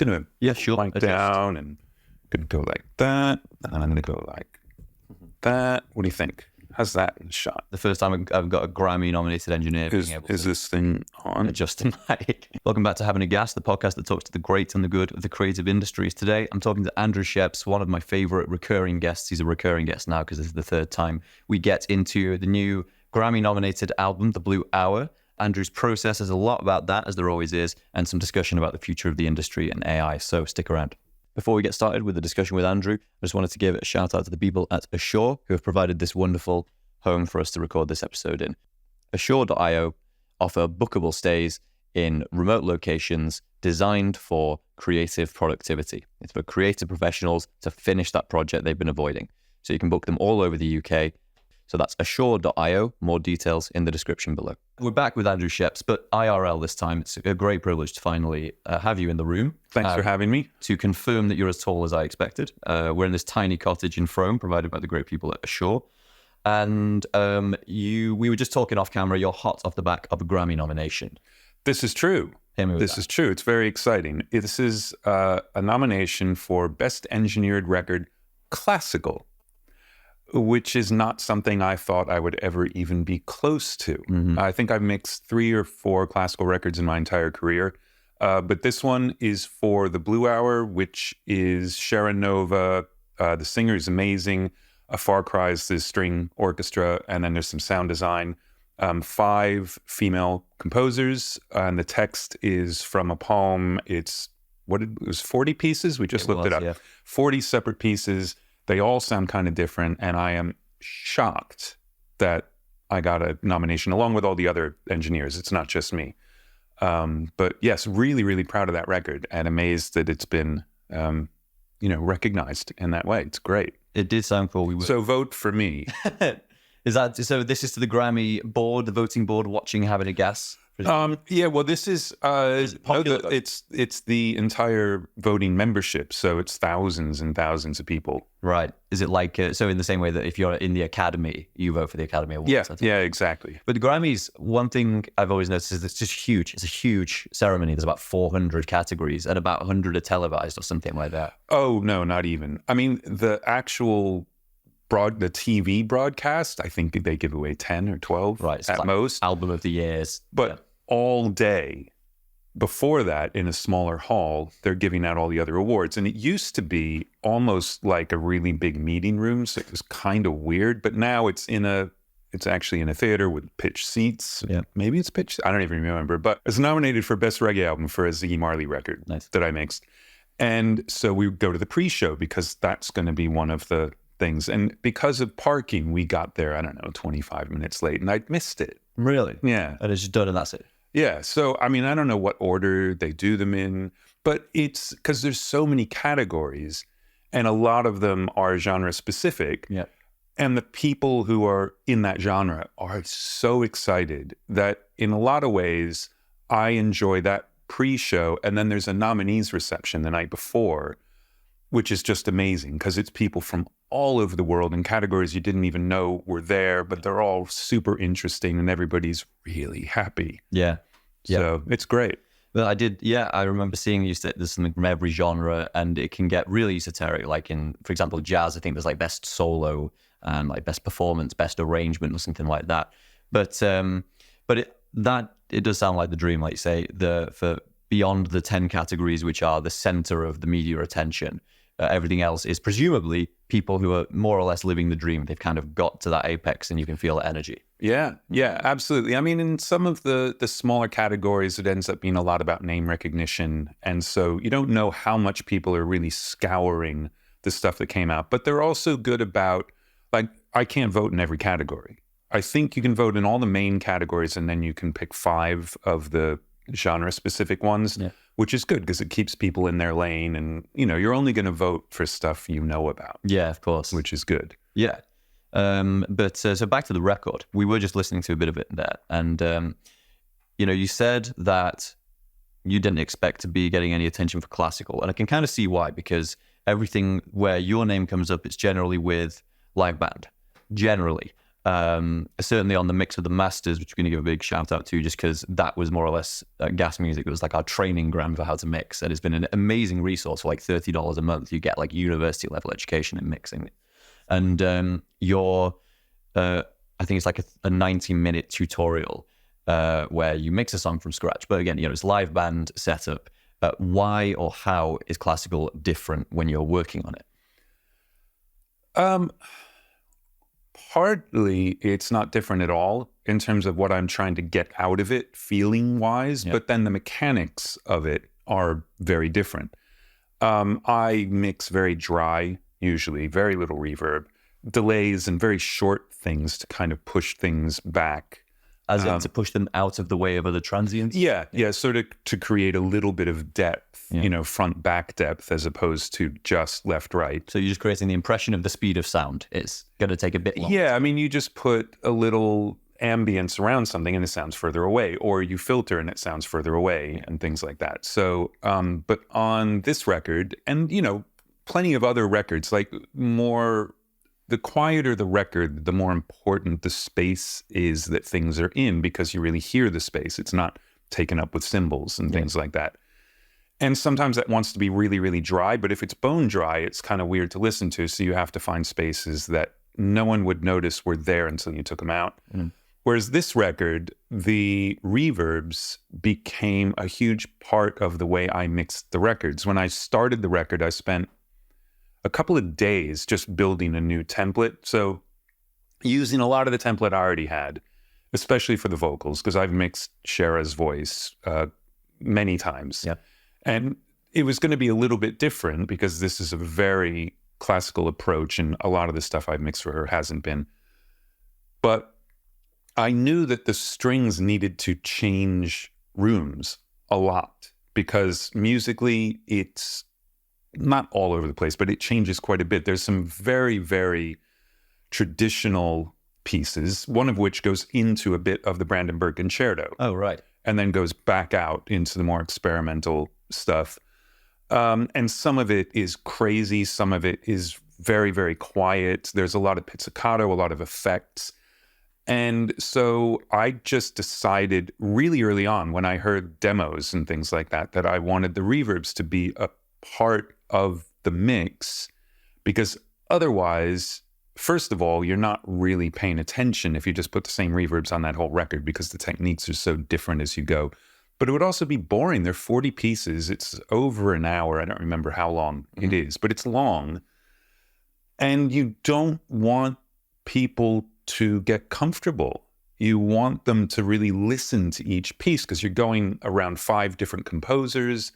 going Yeah, sure. to down and going to go like that. And then I'm going to go like that. What do you think? How's that in the shot? The first time I've got a Grammy-nominated engineer being able Is this thing on? adjust the mic. Welcome back to Having a Gas, the podcast that talks to the great and the good of the creative industries. Today, I'm talking to Andrew Scheps, one of my favorite recurring guests. He's a recurring guest now because this is the third time we get into the new Grammy-nominated album, The Blue Hour. Andrew's process is a lot about that, as there always is, and some discussion about the future of the industry and AI, so stick around. Before we get started with the discussion with Andrew, I just wanted to give a shout out to the people at Ashore who have provided this wonderful home for us to record this episode in. Ashore.io offer bookable stays in remote locations designed for creative productivity. It's for creative professionals to finish that project they've been avoiding. So you can book them all over the UK. So that's Ashore.io. More details in the description below. We're back with Andrew Scheps, but IRL this time. It's a great privilege to finally have you in the room. Thanks for having me. To confirm that you're as tall as I expected. We're in this tiny cottage in Frome, provided by the great people at Ashore. And we were just talking off camera. You're hot off the back of a Grammy nomination. This is true. This is true. It's very exciting. This is a nomination for Best Engineered Record Classical, which is not something I thought I would ever even be close to. Mm-hmm. I think I've mixed 3 or 4 classical records in my entire career. But this one is for The Blue Hour, which is Sharon Nova. The singer is amazing. A Far Cry is the string orchestra, and then there's some sound design. 5 female composers, and the text is from a poem. It was 40 pieces? We just looked it up. Yeah. 40 separate pieces. They all sound kind of different, and I am shocked that I got a nomination along with all the other engineers. It's not just me. But yes, really, really proud of that record and amazed that it's been, recognized in that way. It's great. It did sound cool. So vote for me. So this is to the Grammy board, the voting board, watching Having a Gas? Well, this is it's the entire voting membership, so it's thousands and thousands of people. Right. Is it like so in the same way that if you're in the Academy, you vote for the Academy Awards? Yeah, exactly. But the Grammys, one thing I've always noticed is it's just huge. It's a huge ceremony. There's about 400 categories, and about 100 are televised or something like that. Oh no, not even. I mean, the actual the TV broadcast, I think they give away 10 or 12 at like most. Album of the years, but all day before that, in a smaller hall, they're giving out all the other awards. And it used to be almost like a really big meeting room, so it was kind of weird. But now it's actually in a theater with pitch seats. Yeah. Maybe it's pitch. I don't even remember. But it's nominated for Best Reggae Album for a Ziggy Marley record that I mixed. And so we go to the pre-show because that's going to be one of the things. And because of parking, we got there, 25 minutes late, and I'd missed it. Really? Yeah. And it's just done and that's it. Yeah. So, I mean, I don't know what order they do them in, but it's because there's so many categories and a lot of them are genre specific. Yeah. And the people who are in that genre are so excited that in a lot of ways, I enjoy that pre-show. And then there's a nominees reception the night before, which is just amazing because it's people from all over the world in categories you didn't even know were there, but they're all super interesting and everybody's really happy. Yeah. So it's great. Well, I remember seeing there's something from every genre and it can get really esoteric. Like in, for example, jazz, I think there's like best solo and like best performance, best arrangement or something like that. But it does sound like the dream, like you say, for beyond the 10 categories, which are the center of the media attention. Everything else is presumably people who are more or less living the dream. They've kind of got to that apex and you can feel the energy. Yeah, absolutely. I mean, in some of the smaller categories, it ends up being a lot about name recognition. And so you don't know how much people are really scouring the stuff that came out. But they're also good about, like, I can't vote in every category. I think you can vote in all the main categories and then you can pick 5 of the genre-specific ones. Yeah. Which is good because it keeps people in their lane and, you're only going to vote for stuff you know about. Yeah, of course. Which is good. Yeah. But so back to the record. We were just listening to a bit of it there. And, you said that you didn't expect to be getting any attention for classical. And I can kind of see why, because everything where your name comes up, it's generally with live band. Generally. Certainly on the mix of the masters, which we're going to give a big shout out to, just because that was more or less gas music. It was like our training ground for how to mix, and it's been an amazing resource. For like $30 a month, you get like university level education in mixing. And I think it's like a 90-minute tutorial where you mix a song from scratch. But again, it's live band setup. Why or how is classical different when you're working on it? Partly, it's not different at all in terms of what I'm trying to get out of it, feeling-wise, but then the mechanics of it are very different. I mix very dry, usually, very little reverb, delays and very short things to kind of push things back. As in to push them out of the way of other transients? Yeah, sort of to create a little bit of depth, front-back depth as opposed to just left-right. So you're just creating the impression of the speed of sound. It's going to take a bit longer. Yeah, I mean, you just put a little ambience around something and it sounds further away, or you filter and it sounds further away and things like that. So, but on this record, and, plenty of other records, like the quieter the record, the more important the space is that things are in, because you really hear the space. It's not taken up with cymbals and things like that. And sometimes that wants to be really, really dry, but if it's bone dry, it's kind of weird to listen to. So you have to find spaces that no one would notice were there until you took them out. Whereas this record, the reverbs became a huge part of the way I mixed the records. When I started the record, I spent a couple of days just building a new template. So using a lot of the template I already had, especially for the vocals, because I've mixed Shara's voice many times. Yeah. And it was going to be a little bit different because this is a very classical approach, and a lot of the stuff I've mixed for her hasn't been. But I knew that the strings needed to change rooms a lot, because musically it's not all over the place, but it changes quite a bit. There's some very, very traditional pieces, one of which goes into a bit of the Brandenburg Concerto. Oh, right. And then goes back out into the more experimental stuff. And some of it is crazy. Some of it is very, very quiet. There's a lot of pizzicato, a lot of effects. And so I just decided really early on, when I heard demos and things like that, that I wanted the reverbs to be a part of the mix, because otherwise, first of all, you're not really paying attention if you just put the same reverbs on that whole record, because the techniques are so different as you go. But it would also be boring. They're 40 pieces. It's over an hour. I don't remember how long it is, but it's long. And you don't want people to get comfortable. You want them to really listen to each piece, because you're going around 5 different composers.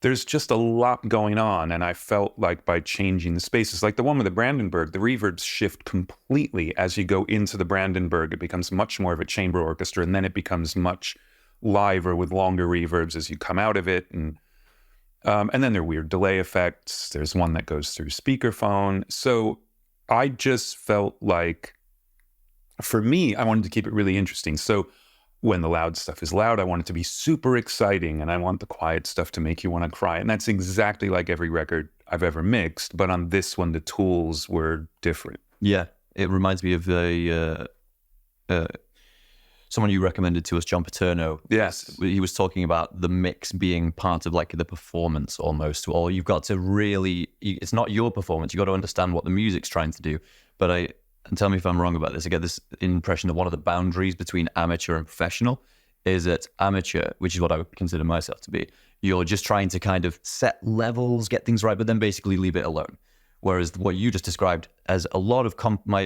There's just a lot going on, and I felt like by changing the spaces, like the one with the Brandenburg, the reverbs shift completely as you go into the Brandenburg. It becomes much more of a chamber orchestra, and then it becomes much liver with longer reverbs as you come out of it. And then there are weird delay effects. There's one that goes through speakerphone. So I just felt like, for me, I wanted to keep it really interesting. So when the loud stuff is loud, I want it to be super exciting, and I want the quiet stuff to make you want to cry. And that's exactly like every record I've ever mixed. But on this one, the tools were different. Yeah, it reminds me of someone you recommended to us, John Paterno. Yes. He was talking about the mix being part of like the performance almost. Or you've got to really, it's not your performance. You've got to understand what the music's trying to do. But and tell me if I'm wrong about this, I get this impression that one of the boundaries between amateur and professional is that amateur, which is what I would consider myself to be, you're just trying to kind of set levels, get things right, but then basically leave it alone. Whereas what you just described as a lot of,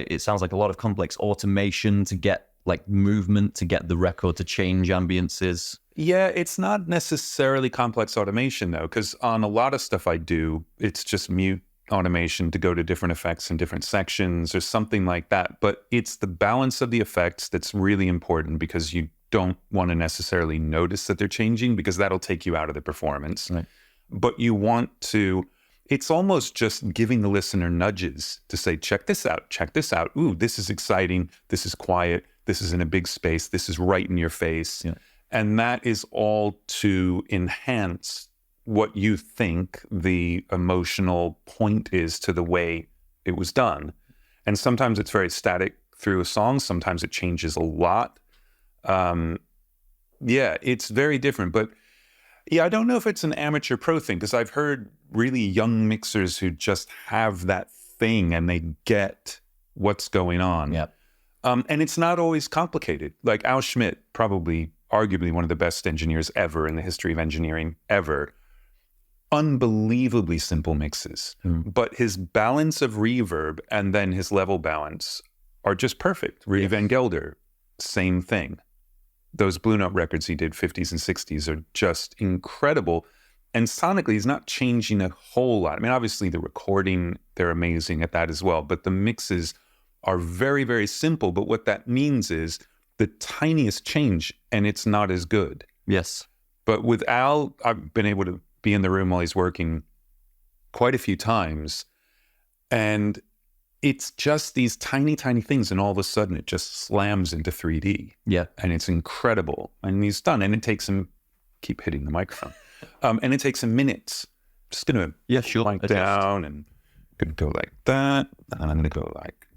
it sounds like a lot of complex automation to get like movement, to get the record to change ambiances. Yeah, it's not necessarily complex automation though, because on a lot of stuff I do, it's just mute automation to go to different effects in different sections or something like that. But it's the balance of the effects that's really important, because you don't want to necessarily notice that they're changing, because that'll take you out of the performance. Right. But you want to, it's almost just giving the listener nudges to say, check this out, check this out. Ooh, this is exciting. This is quiet. This is in a big space. This is right in your face. Yeah. And that is all to enhance what you think the emotional point is to the way it was done. And sometimes it's very static through a song. Sometimes it changes a lot. Yeah, it's very different. But yeah, I don't know if it's an amateur pro thing, because I've heard really young mixers who just have that thing and they get what's going on. Yeah. And it's not always complicated. Like Al Schmidt, probably arguably one of the best engineers ever in the history of engineering ever. Unbelievably simple mixes. But his balance of reverb and then his level balance are just perfect. Rudy Van Gelder, same thing. Those Blue Note records he did, 50s and 60s, are just incredible. And sonically, he's not changing a whole lot. I mean, obviously the recording, they're amazing at that as well. But the mixes are very, very simple. But what that means is the tiniest change and it's not as good. Yes. But with Al, I've been able to be in the room while he's working quite a few times. And it's just these tiny, tiny things. And all of a sudden it just slams into 3D. Yeah. And it's incredible. And he's done. And it takes him, keep hitting the microphone. And it takes him minutes. Just going to wind down and going to go like that. And I'm going to go like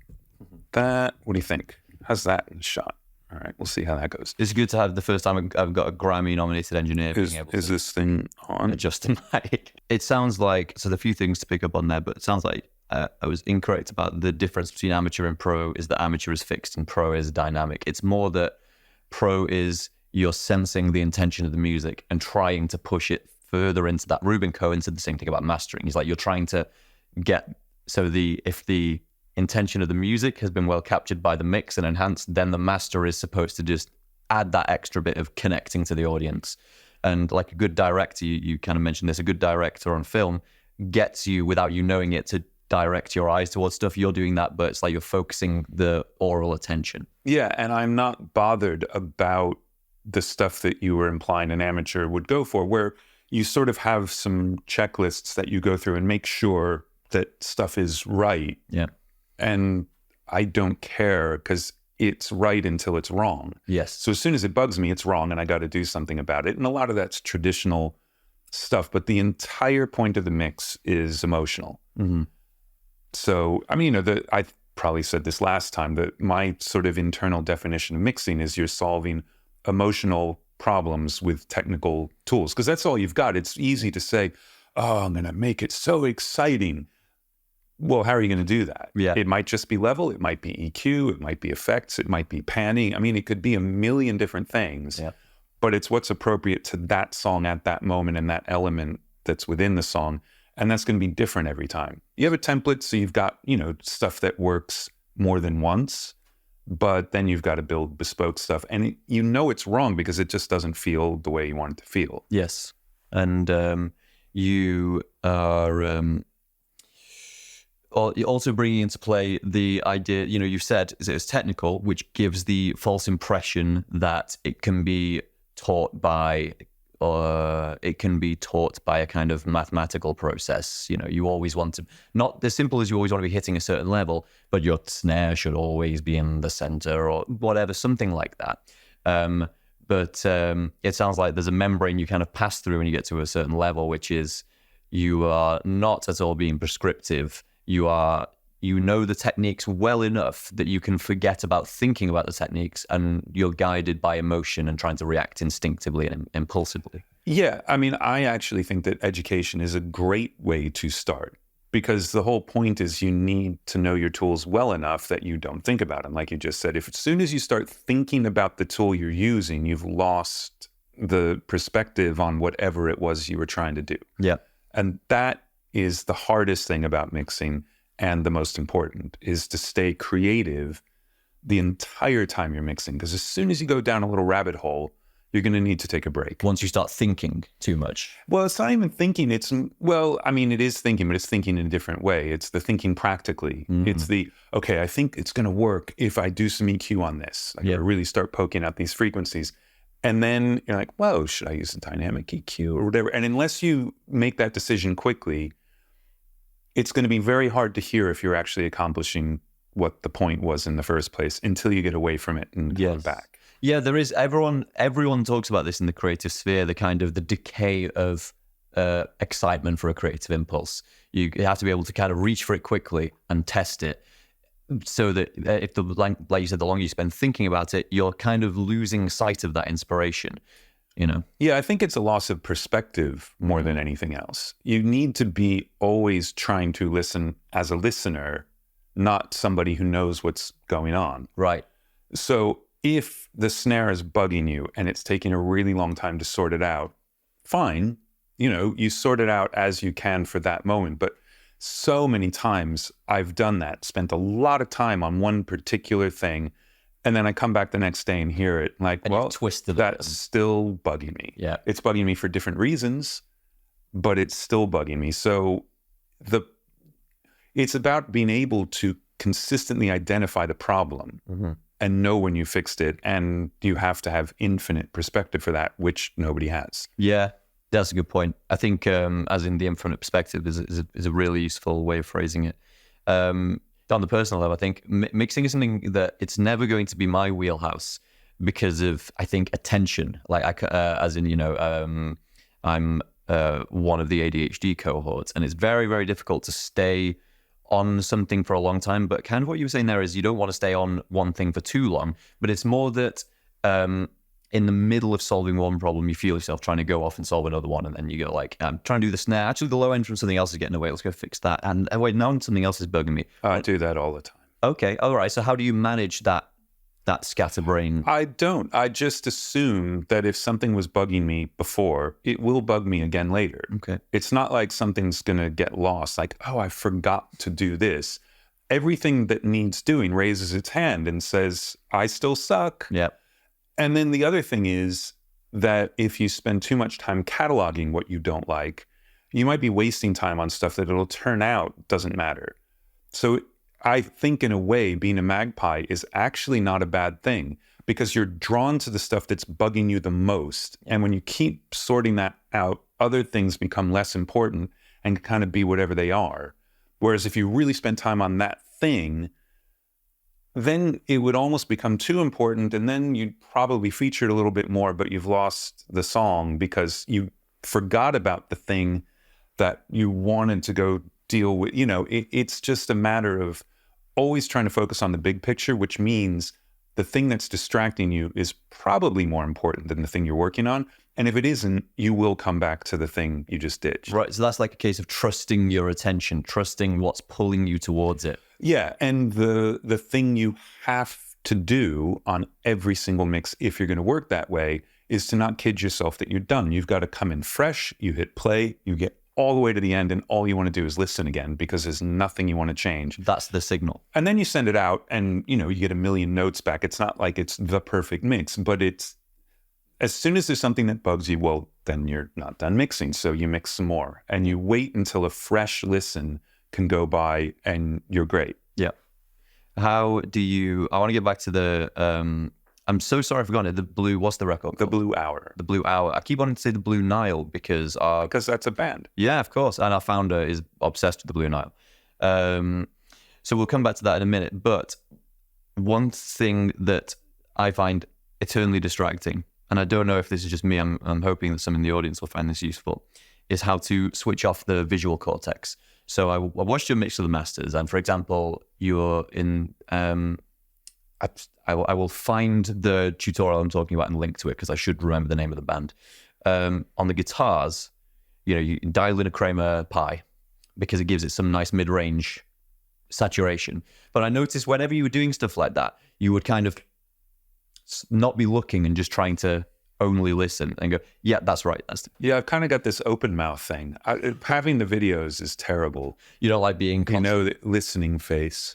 that. What do you think? How's that in the shot? All right, we'll see how that goes. It's good to have the first time I've got a Grammy-nominated engineer being able to this thing on? Adjust the mic. It sounds like, so there are a few things to pick up on there, but it sounds like I was incorrect about the difference between amateur and pro is that amateur is fixed and pro is dynamic. It's more that pro is you're sensing the intention of the music and trying to push it further into that. Ruben Cohen said the same thing about mastering. He's like, you're trying to get, so if the intention of the music has been well captured by the mix and enhanced, then the master is supposed to just add that extra bit of connecting to the audience. And like a good director, you kind of mentioned this, a good director on film gets you, without you knowing it, to direct your eyes towards stuff. You're doing that, but it's like you're focusing the oral attention. Yeah, and I'm not bothered about the stuff that you were implying an amateur would go for, where you sort of have some checklists that you go through and make sure that stuff is right. Yeah. And I don't care because it's right until it's wrong. Yes. So as soon as it bugs me, it's wrong and I got to do something about it. And a lot of that's traditional stuff, but the entire point of the mix is emotional. Mm-hmm. So, I mean, I probably said this last time, that my sort of internal definition of mixing is you're solving emotional problems with technical tools, because that's all you've got. It's easy to say, oh, I'm going to make it so exciting. Well, how are you going to do that? Yeah. It might just be level. It might be EQ. It might be effects. It might be panning. I mean, it could be a million different things, but it's what's appropriate to that song at that moment and that element that's within the song. And that's going to be different every time. You have a template, so you've got, stuff that works more than once, but then you've got to build bespoke stuff. And it's wrong because it just doesn't feel the way you want it to feel. Yes. And you are... You're also bringing into play the idea, you've said it's technical, which gives the false impression that it can be taught by, a kind of mathematical process. You always want to, not as simple as you always want to be hitting a certain level, but your snare should always be in the center or whatever, something like that. But it sounds like there's a membrane you kind of pass through when you get to a certain level, which is you are not at all being prescriptive. You know the techniques well enough that you can forget about thinking about the techniques, and you're guided by emotion and trying to react instinctively and impulsively. Yeah, I mean, I actually think that education is a great way to start, because the whole point is you need to know your tools well enough that you don't think about them. Like you just said, as soon as you start thinking about the tool you're using, you've lost the perspective on whatever it was you were trying to do. Yeah. And that is the hardest thing about mixing, and the most important is to stay creative the entire time you're mixing, because as soon as you go down a little rabbit hole, you're going to need to take a break. Once you start thinking too much. Well, it's not even thinking. It is thinking, but it's thinking in a different way. It's the thinking practically. Mm-hmm. It's okay, I think it's going to work if I do some EQ on this. I really start poking out these frequencies. And then you're like, whoa, should I use a dynamic EQ or whatever? And unless you make that decision quickly, it's going to be very hard to hear if you're actually accomplishing what the point was in the first place until you get away from it and come back. Yeah, there is. Everyone talks about this in the creative sphere, the kind of the decay of excitement for a creative impulse. You have to be able to kind of reach for it quickly and test it. so that if like you said, the longer you spend thinking about it, you're kind of losing sight of that inspiration, you know? Yeah, I think it's a loss of perspective more than anything else. You need to be always trying to listen as a listener, not somebody who knows what's going on. Right. So if the snare is bugging you and it's taking a really long time to sort it out, fine, you know, you sort it out as you can for that moment. But so many times I've done that, spent a lot of time on one particular thing, and then I come back the next day and hear it like, And well, twisted that's still bugging me. Yeah. It's bugging me for different reasons, but it's still bugging me. So it's about being able to consistently identify the problem and know when you fixed it. And you have to have infinite perspective for that, which nobody has. Yeah, that's a good point. I think as in the infinite perspective is a really useful way of phrasing it. On the personal level, I think mixing is something that it's never going to be my wheelhouse because of, I think, attention. Like, as in, you know, I'm one of the ADHD cohorts, and it's very, very difficult to stay on something for a long time. But kind of what you were saying there is you don't want to stay on one thing for too long, but it's more that in the middle of solving one problem, you feel yourself trying to go off and solve another one. And then you go like, I'm trying to do the snare. Actually, the low end from something else is getting away. Let's go fix that. And wait, now something else is bugging me. I do that all the time. Okay. All right. So how do you manage that scatterbrain? I don't. I just assume that if something was bugging me before, it will bug me again later. Okay. It's not like something's going to get lost. Like, oh, I forgot to do this. Everything that needs doing raises its hand and says, I still suck. Yeah. And then the other thing is that if you spend too much time cataloging what you don't like, you might be wasting time on stuff that it'll turn out doesn't matter. So I think in a way, being a magpie is actually not a bad thing because you're drawn to the stuff that's bugging you the most. And when you keep sorting that out, other things become less important and kind of be whatever they are. Whereas if you really spend time on that thing, then it would almost become too important, and then you'd probably feature it a little bit more, but you've lost the song because you forgot about the thing that you wanted to go deal with. You know, it's just a matter of always trying to focus on the big picture, which means the thing that's distracting you is probably more important than the thing you're working on. And if it isn't, you will come back to the thing you just ditched. Right. So that's like a case of trusting your attention, trusting what's pulling you towards it. Yeah. And the thing you have to do on every single mix, if you're going to work that way, is to not kid yourself that you're done. You've got to come in fresh, you hit play, you get all the way to the end, and all you want to do is listen again because there's nothing you want to change. That's the signal. And then you send it out and, you know, you get a million notes back. It's not like it's the perfect mix, but it's, as soon as there's something that bugs you, well, then you're not done mixing. So you mix some more and you wait until a fresh listen can go by and you're great. Yeah. How do you, I want to get back to the, I'm so sorry I forgot it. The Blue, what's the record called? The Blue Hour. The Blue Hour. I keep wanting to say the Blue Nile because that's a band. Yeah, of course. And our founder is obsessed with the Blue Nile. So we'll come back to that in a minute. But one thing that I find eternally distracting, and I don't know if this is just me, I'm hoping that some in the audience will find this useful, is how to switch off the visual cortex. So I watched your mix of the masters, and for example, you're in, I will find the tutorial I'm talking about and link to it because I should remember the name of the band. On the guitars, you know, you dial in a Kramer Pi because it gives it some nice mid-range saturation. But I noticed whenever you were doing stuff like that, you would kind of not be looking and just trying to only listen and go, yeah, that's right. Yeah, I've kind of got this open mouth thing. Having the videos is terrible. You don't like being constant. You know, the listening face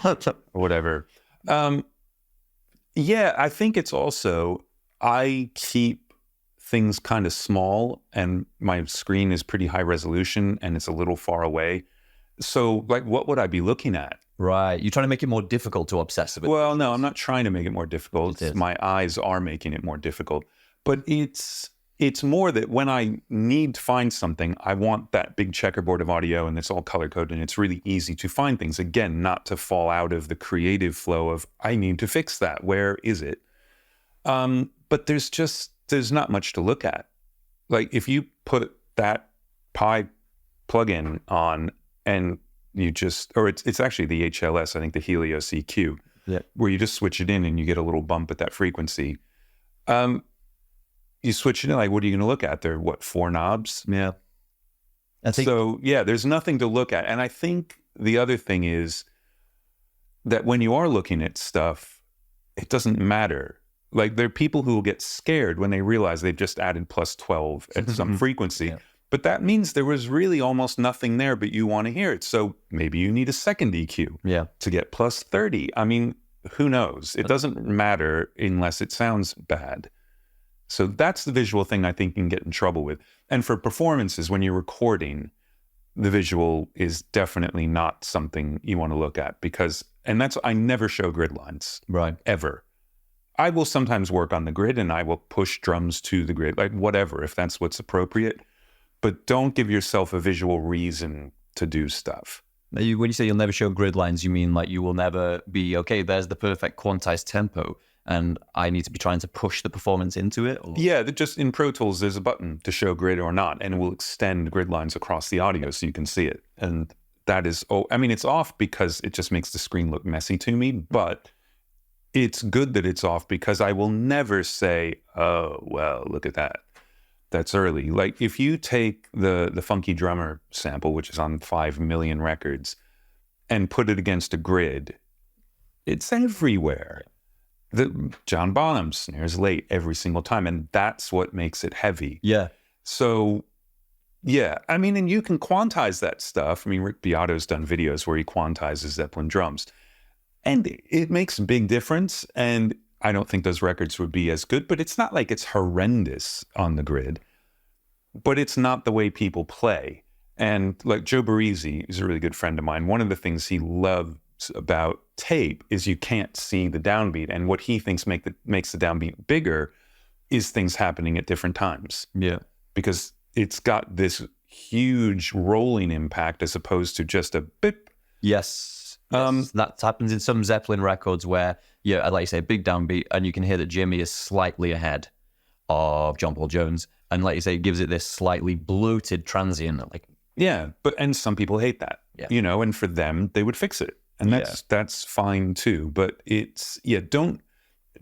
or whatever. Yeah, I think it's also, I keep things kind of small and my screen is pretty high resolution and it's a little far away. So like, what would I be looking at? Right. You're trying to make it more difficult to obsess about. Well, no, I'm not trying to make it more difficult. My eyes are making it more difficult. But it's more that when I need to find something, I want that big checkerboard of audio and it's all color-coded and it's really easy to find things. Again, not to fall out of the creative flow of, I need to fix that. Where is it? But there's not much to look at. Like if you put that Pi plugin on and you just, or it's actually the HLS, I think the Helios EQ, where you just switch it in and you get a little bump at that frequency. You switch it in, like, what are you going to look at? There are, 4 knobs? Yeah. So, there's nothing to look at. And I think the other thing is that when you are looking at stuff, it doesn't matter. Like, there are people who will get scared when they realize they've just added plus 12 at some frequency. Yeah. But that means there was really almost nothing there, but you want to hear it. So maybe you need a second EQ to get plus 30. I mean, who knows? It doesn't matter unless it sounds bad. So that's the visual thing I think you can get in trouble with. And for performances, when you're recording, the visual is definitely not something you want to look at because, and that's, I never show grid lines. Right. Ever. I will sometimes work on the grid and I will push drums to the grid, like whatever, if that's what's appropriate. But don't give yourself a visual reason to do stuff. When you say you'll never show grid lines, you mean like you will never be, okay, there's the perfect quantized tempo, and I need to be trying to push the performance into it? Or? Yeah, just in Pro Tools, there's a button to show grid or not, and it will extend grid lines across the audio so you can see it. And that is, it's off because it just makes the screen look messy to me, but it's good that it's off because I will never say, oh, well, look at that. That's early. Like if you take the Funky Drummer sample, which is on 5 million records, and put it against a grid, it's everywhere. The John Bonham snares late every single time, and that's what makes it heavy. Yeah. So, yeah, and you can quantize that stuff. Rick Beato's done videos where he quantizes Zeppelin drums, and it makes a big difference. And I don't think those records would be as good, but it's not like it's horrendous on the grid, but it's not the way people play. And like Joe Barresi is a really good friend of mine. One of the things he loves about tape is you can't see the downbeat. And what he thinks makes the downbeat bigger is things happening at different times. Yeah. Because it's got this huge rolling impact as opposed to just a bip. Yes. That happens in some Zeppelin records where, like you say, big downbeat, and you can hear that Jimmy is slightly ahead of John Paul Jones, and like you say, it gives it this slightly bloated transient. And some people hate that, and for them, they would fix it, and that's fine too. But it's don't,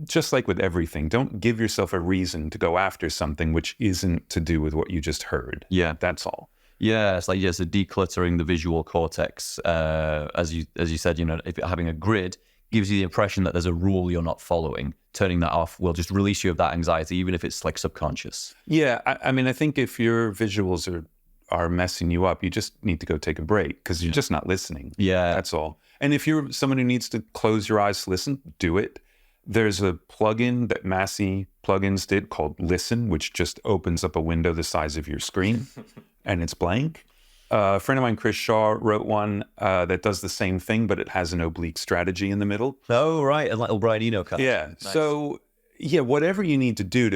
just like with everything, don't give yourself a reason to go after something which isn't to do with what you just heard. Yeah, that's all. Yeah, it's like so decluttering the visual cortex. As you said, if having a grid gives you the impression that there's a rule you're not following. Turning that off will just release you of that anxiety, even if it's like subconscious. Yeah, I think if your visuals are messing you up, you just need to go take a break because you're just not listening. Yeah, that's all. And if you're someone who needs to close your eyes to listen, do it. There's a plugin that Massey plugins did called Listen, which just opens up a window the size of your screen. And it's blank. A friend of mine, Chris Shaw, wrote one that does the same thing, but it has an oblique strategy in the middle. Oh, right. A little Brian Eno cut. Yeah. Nice. So, whatever you need to do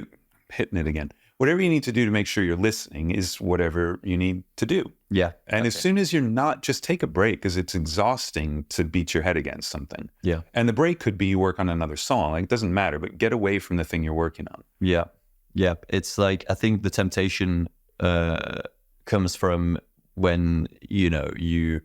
whatever you need to do to make sure you're listening is whatever you need to do. Yeah. And as soon as you're not, just take a break because it's exhausting to beat your head against something. Yeah. And the break could be you work on another song. Like, it doesn't matter, but get away from the thing you're working on. Yeah. Yeah. It's like, I think the temptation comes from when you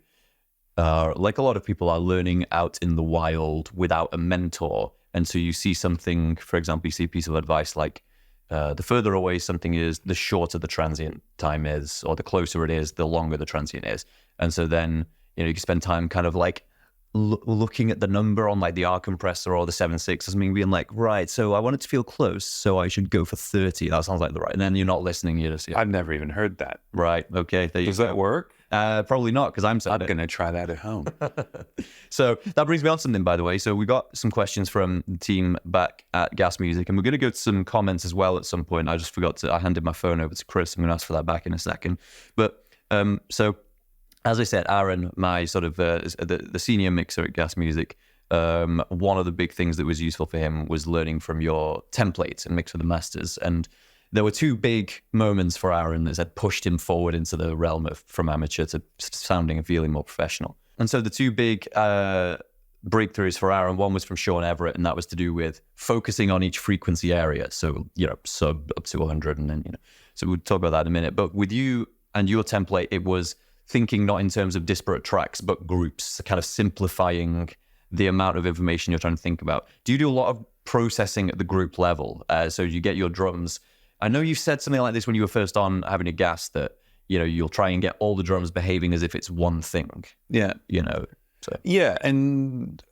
are like a lot of people are learning out in the wild without a mentor, and so you see something, for example, you see a piece of advice like the further away something is, the shorter the transient time is, or the closer it is, the longer the transient is. And so then you can spend time kind of like looking at the number on like the R compressor or the 7.6 or something, being like, right, so I want it to feel close, so I should go for 30. That sounds like the right. And then you're not listening. You just I've never even heard that. Right. Okay. Does that work? Probably not, because I'm going to try that at home. So that brings me on something, by the way. So we got some questions from the team back at Gas Music, and we're going to go to some comments as well at some point. I just forgot I handed my phone over to Chris. I'm going to ask for that back in a second. But so as I said, Aaron, my sort of the senior mixer at Gas Music, one of the big things that was useful for him was learning from your templates and mix with the masters. And there were two big moments for Aaron that had pushed him forward into the realm of from amateur to sounding and feeling more professional. And so the two big breakthroughs for Aaron, one was from Sean Everett, and that was to do with focusing on each frequency area. So, sub up to 100, and then, so we'll talk about that in a minute. But with you and your template, it was thinking not in terms of disparate tracks, but groups, kind of simplifying the amount of information you're trying to think about. Do you do a lot of processing at the group level? So you get your drums. I know you said something like this when you were first on having a gas, that, you know, you'll try and get all the drums behaving as if it's one thing. Yeah. You know. So. Yeah, and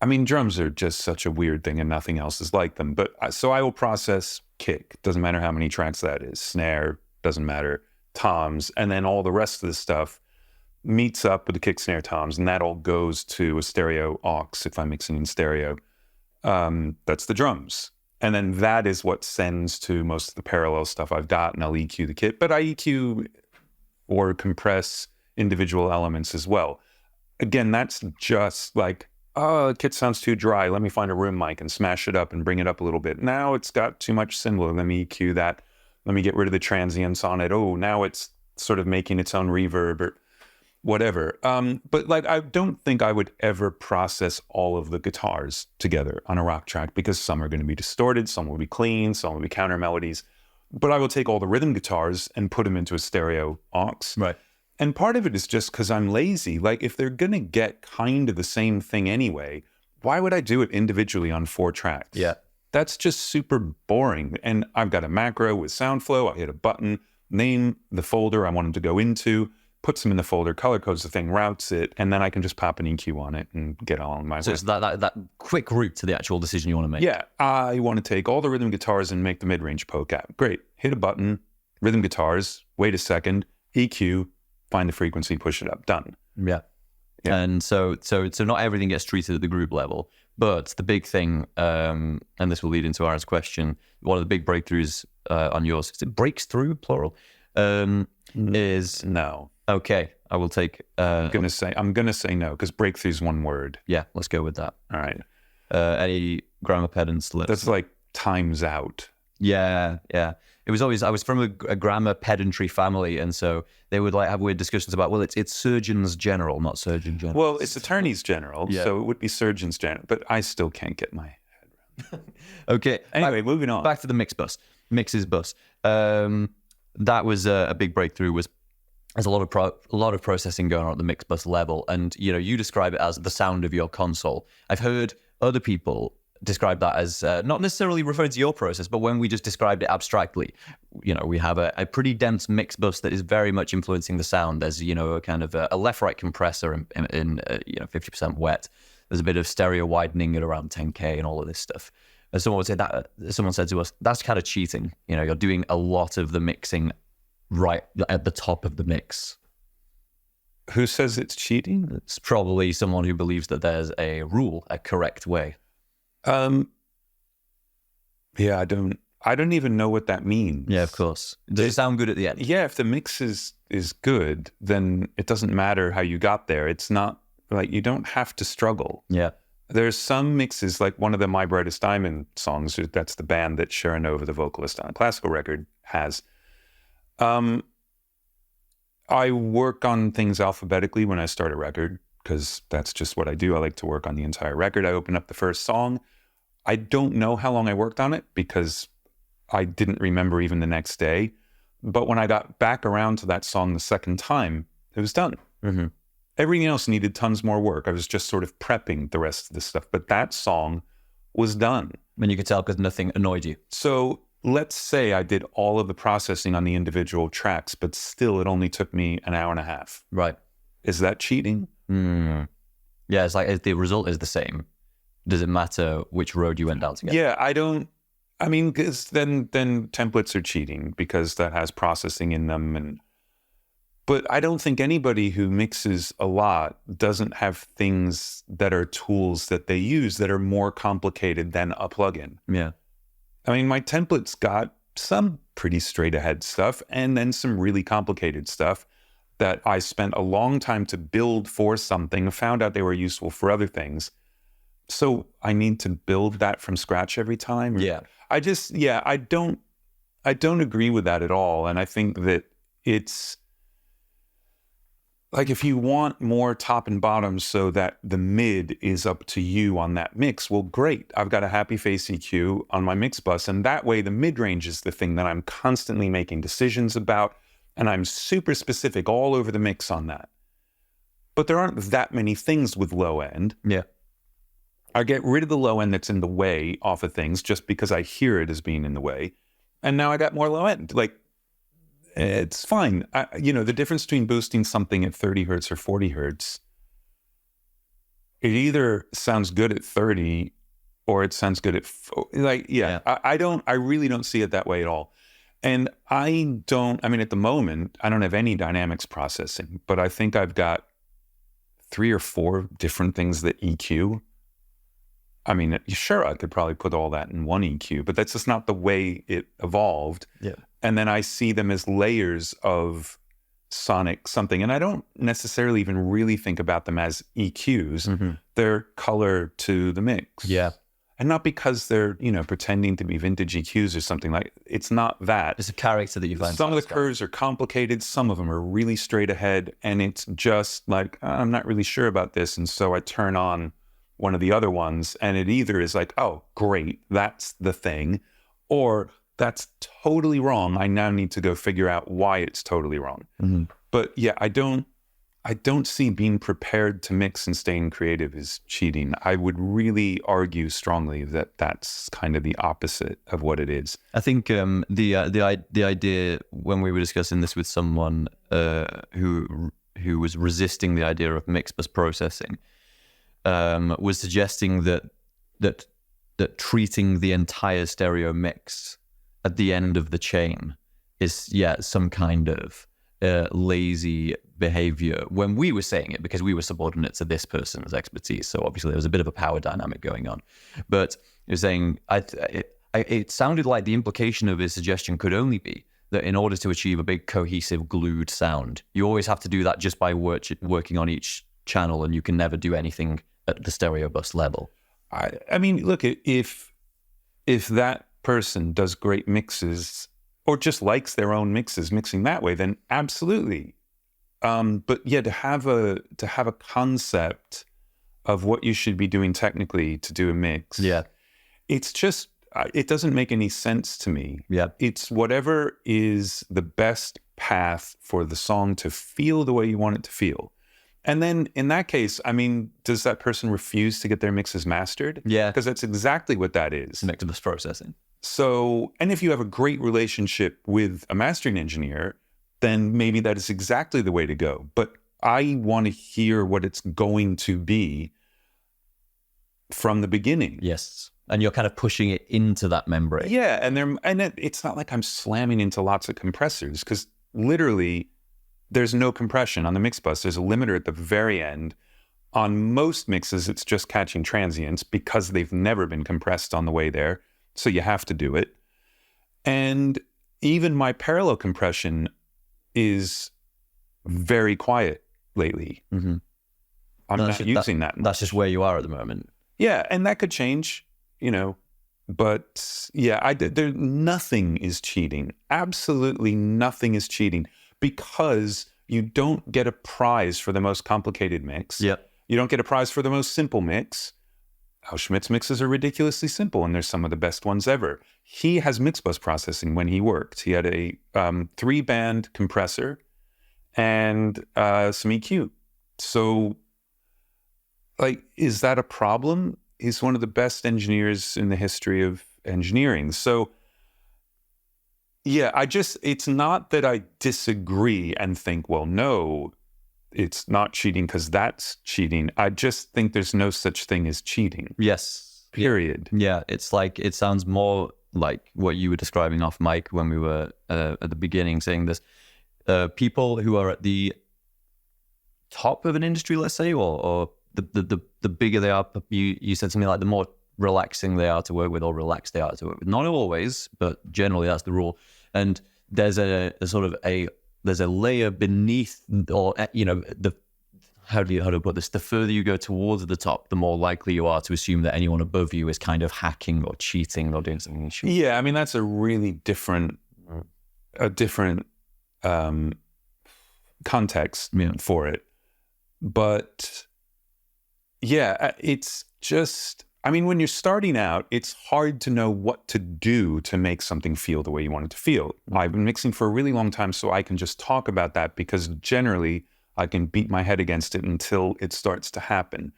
I mean, drums are just such a weird thing and nothing else is like them. But so I will process kick, doesn't matter how many tracks that is, snare, doesn't matter, toms, and then all the rest of the stuff meets up with the kick, snare, toms, and that all goes to a stereo aux if I'm mixing in stereo. That's the drums. And then that is what sends to most of the parallel stuff I've got, and I'll EQ the kit. But I EQ or compress individual elements as well. Again, that's just like, oh, the kit sounds too dry. Let me find a room mic and smash it up and bring it up a little bit. Now it's got too much cymbal. Let me EQ that. Let me get rid of the transients on it. Oh, now it's sort of making its own reverb or whatever. But like, I don't think I would ever process all of the guitars together on a rock track, because some are going to be distorted, some will be clean, some will be counter melodies. But I will take all the rhythm guitars and put them into a stereo aux. Right. And part of it is just because I'm lazy. Like, if they're going to get kind of the same thing anyway, why would I do it individually on 4 tracks? Yeah. That's just super boring. And I've got a macro with SoundFlow. I hit a button, name the folder I want them to go into, puts them in the folder, color codes the thing, routes it, and then I can just pop an EQ on it and get on my way. So it's that quick route to the actual decision you want to make. Yeah. I want to take all the rhythm guitars and make the mid-range poke out. Great. Hit a button, rhythm guitars, wait a second, EQ, find the frequency, push it up, done. Yeah. And so not everything gets treated at the group level, but the big thing, and this will lead into Aaron's question, one of the big breakthroughs on yours, is it breaks through, plural, is... No. Okay, I will take... I'm going to say no, because breakthrough is one word. Yeah, let's go with that. All right. Any grammar pedants? That's like times out. Yeah. It was always, I was from a grammar pedantry family, and so they would like have weird discussions about, well, it's surgeons general, not surgeon general. Well, it's attorneys general, so it would be surgeons general, but I still can't get my head around it. Okay. Anyway, moving on. Back to the mixes bus. That was a big breakthrough. There's a lot of processing going on at the mix bus level, and you describe it as the sound of your console. I've heard other people describe that as not necessarily referring to your process, but when we just described it abstractly, we have a pretty dense mix bus that is very much influencing the sound. There's a kind of a left-right compressor in 50% wet. There's a bit of stereo widening at around 10K and all of this stuff. And someone said to us, that's kind of cheating. You're doing a lot of the mixing right at the top of the mix. Who says it's cheating? It's probably someone who believes that there's a rule, a correct way. Yeah, I don't even know what that means. Yeah, of course. Does it sound good at the end? Yeah, if the mix is good, then it doesn't matter how you got there. It's not like you don't have to struggle. Yeah. There's some mixes, like one of the My Brightest Diamond songs, that's the band that Sharonova, the vocalist on a classical record, has. I work on things alphabetically when I start a record, because that's just what I do. I like to work on the entire record. I open up the first song. I don't know how long I worked on it, because I didn't remember even the next day. But when I got back around to that song the second time, it was done. Mm-hmm. Everything else needed tons more work. I was just sort of prepping the rest of the stuff. But that song was done. And you could tell because nothing annoyed you. So let's say I did all of the processing on the individual tracks, but still it only took me an hour and a half. Right. Is that cheating? Yeah, it's like the result is the same. Does it matter which road you went down to get? Yeah, because then templates are cheating, because that has processing in them. But I don't think anybody who mixes a lot doesn't have things that are tools that they use that are more complicated than a plugin. Yeah. I mean, my templates got some pretty straight ahead stuff and then some really complicated stuff that I spent a long time to build for something, found out they were useful for other things. So I need to build that from scratch every time. Yeah. I don't agree with that at all. And I think that it's like, if you want more top and bottom so that the mid is up to you on that mix, well, great. I've got a happy face EQ on my mix bus. And that way the mid range is the thing that I'm constantly making decisions about. and I'm super specific all over the mix on that. But there aren't that many things with low end. Yeah. I get rid of the low end that's in the way off of things just because I hear it as being in the way. And now I got more low end. Like, it's fine. The difference between boosting something at 30 hertz or 40 hertz, it either sounds good at 30 or it sounds good at, I really don't see it that way at all. And at the moment, I don't have any dynamics processing, but I think I've got 3 or 4 different things that EQ. I mean, sure, I could probably put all that in one EQ, but that's just not the way it evolved. Yeah. And then I see them as layers of sonic something. And I don't necessarily even really think about them as EQs. Mm-hmm. They're color to the mix. Yeah. And not because they're, pretending to be vintage EQs or something. Like, it's not that. It's a character that you find. Some of the curves are complicated. Some of them are really straight ahead. And it's just like, I'm not really sure about this. And so I turn on one of the other ones, and it either is like, oh, great, that's the thing, or that's totally wrong. I now need to go figure out why it's totally wrong. Mm-hmm. But yeah, I don't see being prepared to mix and staying creative as cheating. I would really argue strongly that that's kind of the opposite of what it is. I think the idea, when we were discussing this with someone who was resisting the idea of mix bus processing, was suggesting that treating the entire stereo mix at the end of the chain is some kind of lazy behavior, when we were saying it because we were subordinate to this person's expertise. So obviously there was a bit of a power dynamic going on. But he was saying, it sounded like the implication of his suggestion could only be that in order to achieve a big cohesive glued sound, you always have to do that just by working on each channel, and you can never do anything at the stereo bus level. I mean, look, if that person does great mixes or just likes their own mixes, mixing that way, then absolutely. But yeah, to have a concept of what you should be doing technically to do a mix, it's just, it doesn't make any sense to me. Yeah, it's whatever is the best path for the song to feel the way you want it to feel. And then in that case, I mean, does that person refuse to get their mixes mastered? Yeah. Because that's exactly what that is. Mix bus processing. So, and if you have a great relationship with a mastering engineer, then maybe that is exactly the way to go. But I want to hear what it's going to be from the beginning. Yes. And you're kind of pushing it into that membrane. Yeah. It's not like I'm slamming into lots of compressors, because literally there's no compression on the mix bus. There's a limiter at the very end. On most mixes, it's just catching transients because they've never been compressed on the way there. So you have to do it. And even my parallel compression is very quiet lately. Mm-hmm. I'm not using that much. That's just where you are at the moment. Yeah, and that could change, But yeah, nothing is cheating. Absolutely nothing is cheating, because you don't get a prize for the most complicated mix. Yep. You don't get a prize for the most simple mix. Al Schmidt's mixes are ridiculously simple, and they're some of the best ones ever. He has mix bus processing when he worked. He had a 3-band compressor and some EQ. So, is that a problem? He's one of the best engineers in the history of engineering. So, yeah, it's not that I disagree and think, well, no, it's not cheating because that's cheating. I just think there's no such thing as cheating. Yes. Period. Yeah, it's like, it sounds more like what you were describing off mic when we were at the beginning saying this. People who are at the top of an industry, let's say, or the bigger they are, you said something like the more relaxing they are to work with, or relaxed they are to work with. Not always, but generally that's the rule. And there's there's a layer beneath, or how to put this? The further you go towards the top, the more likely you are to assume that anyone above you is kind of hacking or cheating or doing something. Yeah, I mean, that's a really different context for it. But yeah, it's just, I mean, when you're starting out, it's hard to know what to do to make something feel the way you want it to feel. I've been mixing for a really long time, so I can just talk about that because generally I can beat my head against it until it starts to happen.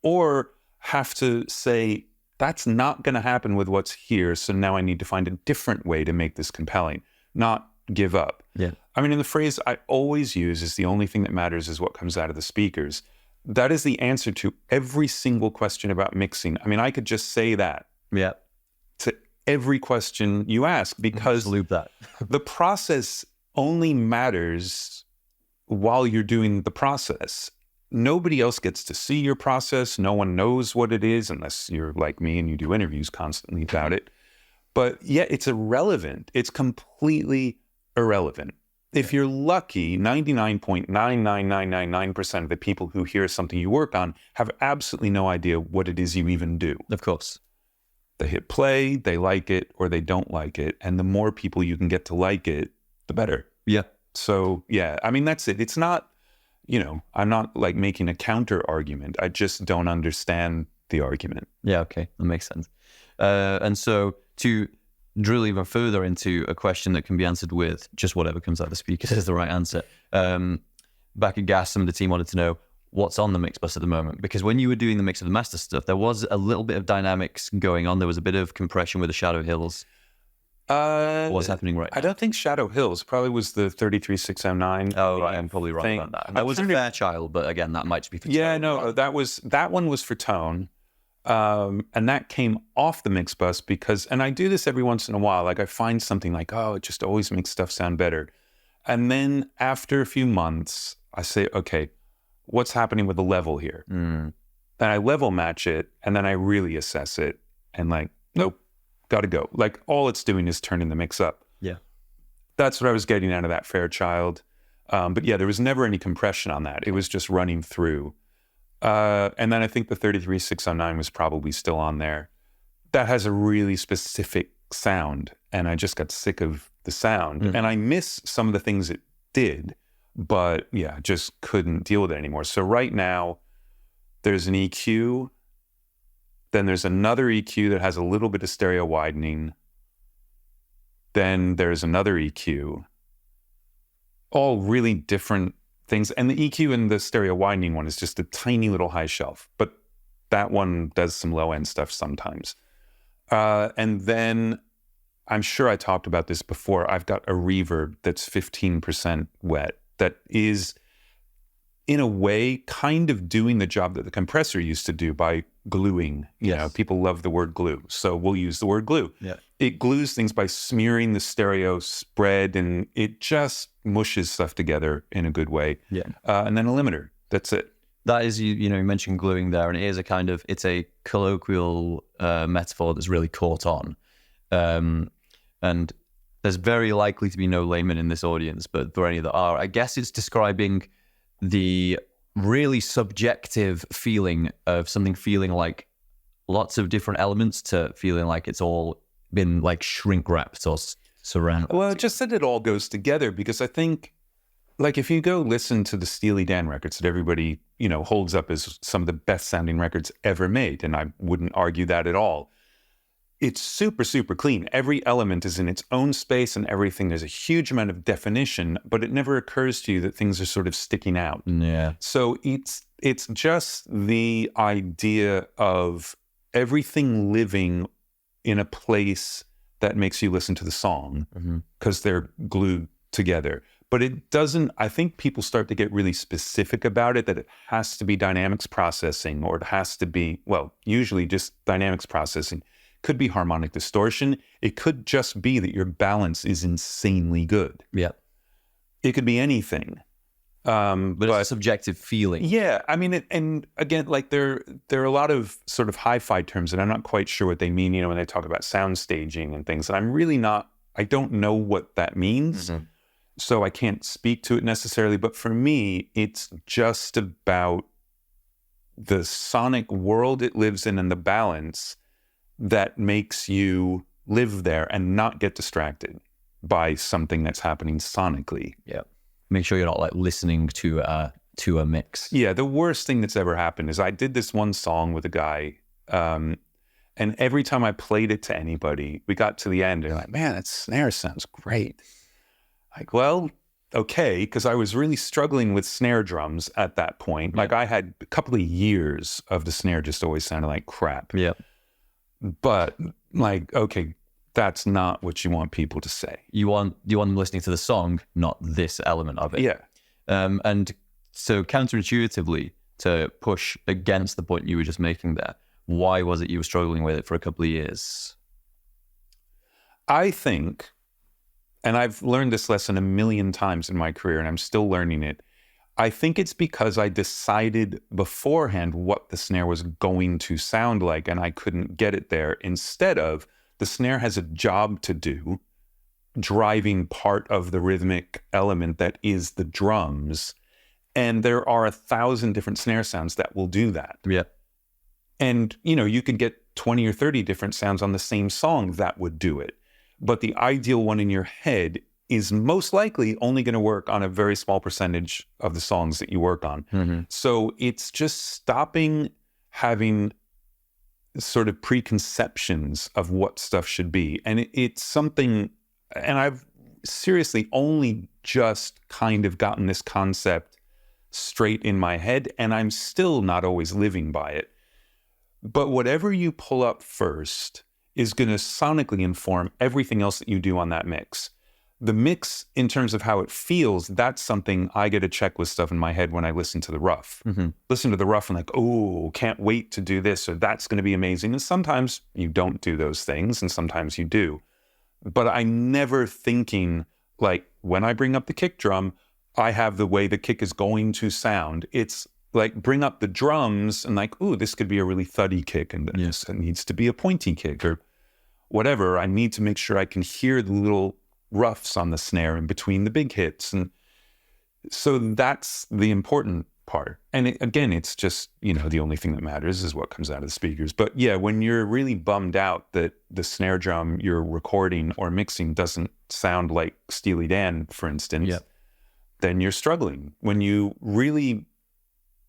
Or have to say, that's not going to happen with what's here, so now I need to find a different way to make this compelling, not give up. Yeah. I mean, and the phrase I always use is the only thing that matters is what comes out of the speakers. That is the answer to every single question about mixing. I mean, I could just say that to every question you ask because loop that. The process only matters while you're doing the process. Nobody else gets to see your process. No one knows what it is unless you're like me and you do interviews constantly about it. But yeah, it's irrelevant. It's completely irrelevant. If you're lucky, 99.99999% of the people who hear something you work on have absolutely no idea what it is you even do. Of course. They hit play, they like it, or they don't like it. And the more people you can get to like it, the better. Yeah. So, yeah, I mean, that's it. It's not, I'm not like making a counter argument. I just don't understand the argument. Yeah, okay. That makes sense. And so to drill even further into a question that can be answered with just whatever comes out of the speakers is the right answer. Back at Gas, some of the team wanted to know what's on the mix bus at the moment, because when you were doing the mix of the master stuff, there was a little bit of dynamics going on. There was a bit of compression with the Shadow Hills. What's happening right now? I don't think Shadow Hills. Probably was the 33609. Oh, right. I'm probably wrong about that. I was a Fairchild, but again, that might be for tone. That one was for tone. And that came off the mix bus because, and I do this every once in a while, like I find something like, oh, it just always makes stuff sound better. And then after a few months, I say, okay, what's happening with the level here? Then I level match it, and then I really assess it, and like, nope, gotta go. Like all it's doing is turning the mix up. Yeah. That's what I was getting out of that Fairchild. But yeah, there was never any compression on that. It was just running through. And then I think the 33609 was probably still on there. That has a really specific sound, and I just got sick of the sound. And I miss some of the things it did, but yeah, just couldn't deal with it anymore. So right now, there's an EQ, then there's another EQ that has a little bit of stereo widening, then there's another EQ, all really different things. And the EQ and the stereo widening one is just a tiny little high shelf, but that one does some low end stuff sometimes. And then I'm sure I talked about this before. I've got a reverb that's 15% wet that is in a way kind of doing the job that the compressor used to do by gluing. People love the word glue, so we'll use the word glue. Yeah. It glues things by smearing the stereo spread, and it just mushes stuff together in a good way. Yeah. And then a limiter. That's it. That is, you mentioned gluing there, and it is it's a colloquial metaphor that's really caught on. And there's very likely to be no layman in this audience, but for any that are, I guess it's describing the really subjective feeling of something feeling like lots of different elements to feeling like it's all been like shrink wrapped or surrounded. Well, just that it all goes together, because I think, like, if you go listen to the Steely Dan records that everybody, holds up as some of the best sounding records ever made, and I wouldn't argue that at all. It's super, super clean. Every element is in its own space and everything. There's a huge amount of definition, but it never occurs to you that things are sort of sticking out. Yeah. So it's just the idea of everything living in a place that makes you listen to the song because they're glued together. But it doesn't, I think people start to get really specific about it, that it has to be dynamics processing, or it has to be, well, usually just dynamics processing. Could be harmonic distortion. It could just be that your balance is insanely good. Yeah. It could be anything. But it's a subjective feeling. Yeah. I mean, and again, like there are a lot of sort of hi-fi terms, and I'm not quite sure what they mean, when they talk about sound staging and things. And I don't know what that means. So I can't speak to it necessarily. But for me, it's just about the sonic world it lives in and the balance that makes you live there and not get distracted by something that's happening sonically. Yeah. Make sure you're not like listening to a mix. Yeah. The worst thing that's ever happened is I did this one song with a guy, And every time I played it to anybody, we got to the end, they're like, man, that snare sounds great. Like, well, okay, because I was really struggling with snare drums at that point. Like, I had a couple of years of the snare just always sounded like crap. Yeah. But like, okay, that's not what you want people to say. You want them listening to the song, not this element of it. Yeah. And so counterintuitively, to push against the point you were just making there, why was it you were struggling with it for a couple of years? I think, and I've learned this lesson a million times in my career, and I'm still learning it, I think it's because I decided beforehand what the snare was going to sound like, and I couldn't get it there. Instead of, the snare has a job to do, driving part of the rhythmic element that is the drums. And there are 1,000 different snare sounds that will do that. Yeah. And, you know, you could get 20 or 30 different sounds on the same song that would do it. But the ideal one in your head is most likely only going to work on a very small percentage of the songs that you work on. Mm-hmm. So it's just stopping having sort of preconceptions of what stuff should be. And it's something, and I've seriously only just kind of gotten this concept straight in my head, and I'm still not always living by it. But whatever you pull up first is going to sonically inform everything else that you do on that mix. The mix, in terms of how it feels, that's something I get to check with stuff in my head when I listen to the rough. Mm-hmm. Listen to the rough and like, oh, can't wait to do this, or that's going to be amazing. And sometimes you don't do those things, and sometimes you do. But I'm never thinking, like, when I bring up the kick drum, I have the way the kick is going to sound. It's like, bring up the drums and like, ooh, this could be a really thuddy kick, and this needs to be a pointy kick, or whatever. I need to make sure I can hear the little roughs on the snare in between the big hits. And so that's the important part. And again, it's just, you know, the only thing that matters is what comes out of the speakers. But yeah, when you're really bummed out that the snare drum you're recording or mixing doesn't sound like Steely Dan, for instance, then you're struggling. When you really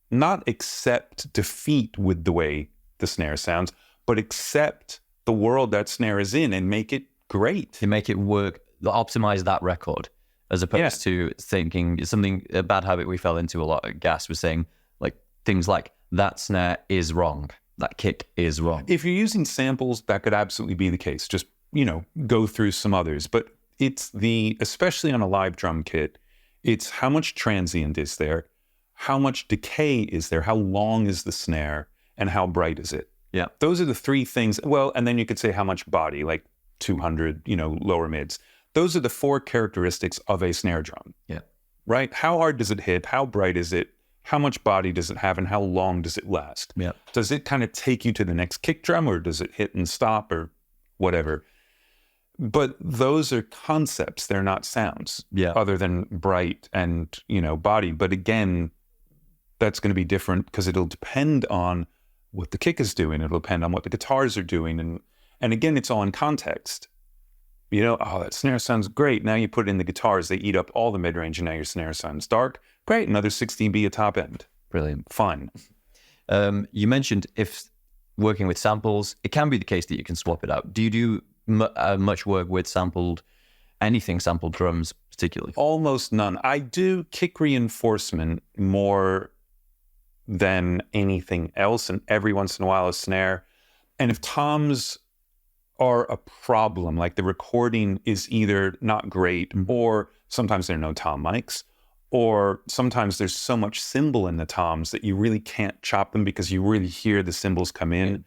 not accept defeat with the way the snare sounds, but accept the world that snare is in and make it great. You make it work, optimize that record, as opposed to thinking it's something, a bad habit we fell into a lot at Gas was saying like things like, that snare is wrong, that kick is wrong. If you're using samples, that could absolutely be the case. Just, you know, go through some others. But it's especially on a live drum kit, it's how much transient is there, how much decay is there, how long is the snare, and how bright is it? Yeah. Those are the three things. Well, and then you could say how much body, like 200, you know, lower mids. Those are the four characteristics of a snare drum. Yeah. Right? How hard does it hit? How bright is it? How much body does it have? And how long does it last? Yeah. Does it kind of take you to the next kick drum, or does it hit and stop, or whatever? But those are concepts. They're not sounds. Yeah. Other than bright and, you know, body. But again, that's going to be different because it'll depend on what the kick is doing. It'll depend on what the guitars are doing. And again, it's all in context. You know, oh, that snare sounds great. Now you put it in the guitars, they eat up all the mid-range, and now your snare sounds dark. Great, another 16 dB at top end. Brilliant. Fine. You mentioned if working with samples, it can be the case that you can swap it out. Do you do much work with sampled drums particularly? Almost none. I do kick reinforcement more than anything else, and every once in a while a snare. And if toms are a problem, like the recording is either not great, or sometimes there are no tom mics, or sometimes there's so much cymbal in the toms that you really can't chop them because you really hear the cymbals come in.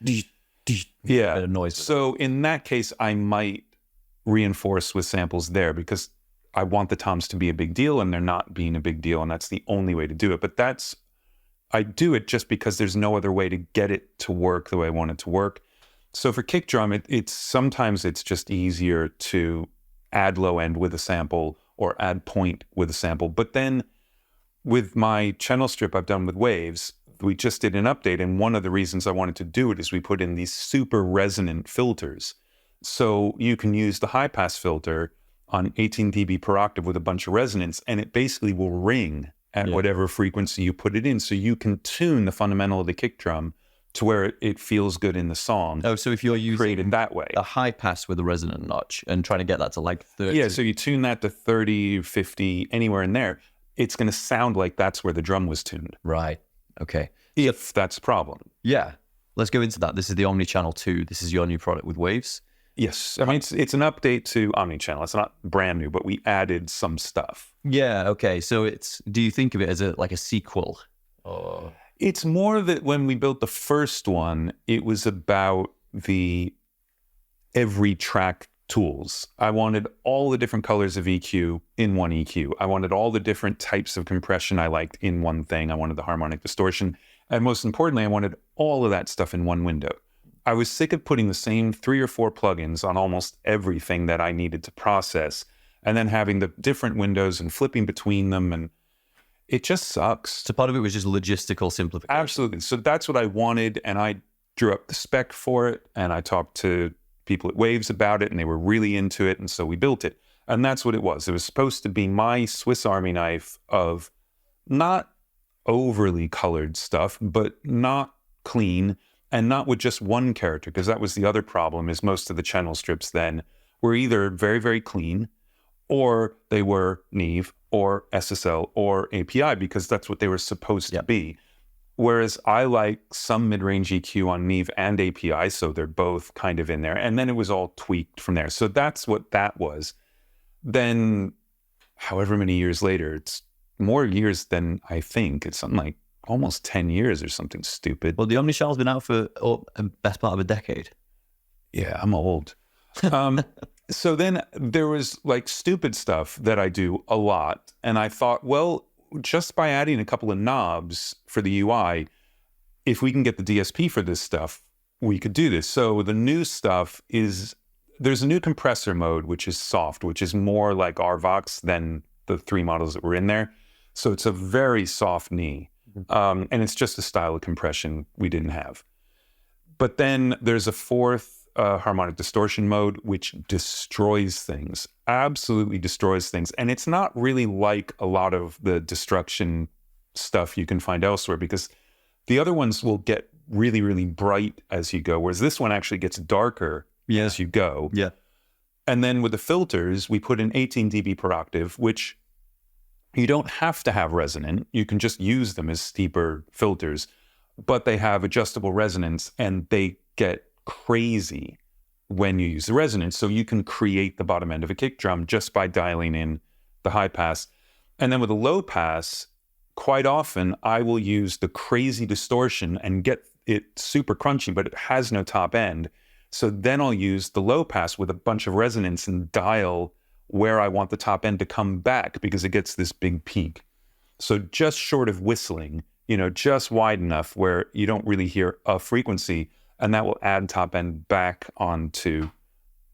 Yeah. Noise. So in that case, I might reinforce with samples there because I want the toms to be a big deal, and they're not being a big deal, and that's the only way to do it. But I do it just because there's no other way to get it to work the way I want it to work. So for kick drum, it's sometimes it's just easier to add low end with a sample or add point with a sample. But then with my channel strip I've done with Waves, we just did an update, and one of the reasons I wanted to do it is we put in these super resonant filters. So you can use the high pass filter on 18 dB per octave with a bunch of resonance, and it basically will ring at whatever frequency you put it in. So you can tune the fundamental of the kick drum to where it feels good in the song. Oh, so if you're using created that way, a high pass with a resonant notch and trying to get that to like 30. Yeah, so you tune that to 30, 50, anywhere in there, it's going to sound like that's where the drum was tuned. Right. Okay. If that's a problem. Yeah. Let's go into that. This is the Omni Channel 2. This is your new product with Waves. Yes. I mean, it's an update to Omni Channel. It's not brand new, but we added some stuff. Yeah. Okay. So do you think of it as like a sequel? Or... It's more that when we built the first one, it was about the every track tools. I wanted all the different colors of EQ in one EQ. I wanted all the different types of compression I liked in one thing. I wanted the harmonic distortion. And most importantly, I wanted all of that stuff in one window. I was sick of putting the same 3 or 4 plugins on almost everything that I needed to process, and then having the different windows and flipping between them, and it just sucks. So part of it was just logistical simplification. Absolutely. So that's what I wanted, and I drew up the spec for it, and I talked to people at Waves about it, and they were really into it, and so we built it. And that's what it was. It was supposed to be my Swiss Army knife of not overly colored stuff, but not clean, and not with just one character, because that was the other problem, is most of the channel strips then were either very, very clean, or they were Neve, or SSL, or API, because that's what they were supposed to be. Whereas I like some mid-range EQ on Neve and API, so they're both kind of in there. And then it was all tweaked from there. So that's what that was. Then, however many years later, it's more years than I think. It's something like almost 10 years or something stupid. Well, the Omni Channel's been out for a best part of a decade. Yeah, I'm old. So then there was like stupid stuff that I do a lot. And I thought, well, just by adding a couple of knobs for the UI, if we can get the DSP for this stuff, we could do this. So the new stuff is, there's a new compressor mode, which is soft, which is more like Artefacts than the 3 models that were in there. So it's a very soft knee. And it's just a style of compression we didn't have. But then there's a 4th harmonic distortion mode, which destroys things, absolutely destroys things. And it's not really like a lot of the destruction stuff you can find elsewhere, because the other ones will get really, really bright as you go, whereas this one actually gets darker as you go. Yeah. And then with the filters, we put in 18 dB per octave, which you don't have to have resonant. You can just use them as steeper filters, but they have adjustable resonance, and they get crazy when you use the resonance. So you can create the bottom end of a kick drum just by dialing in the high pass. And then with a low pass, quite often I will use the crazy distortion and get it super crunchy, but it has no top end. So then I'll use the low pass with a bunch of resonance and dial where I want the top end to come back, because it gets this big peak. So just short of whistling, just wide enough where you don't really hear a frequency, and that will add top end back onto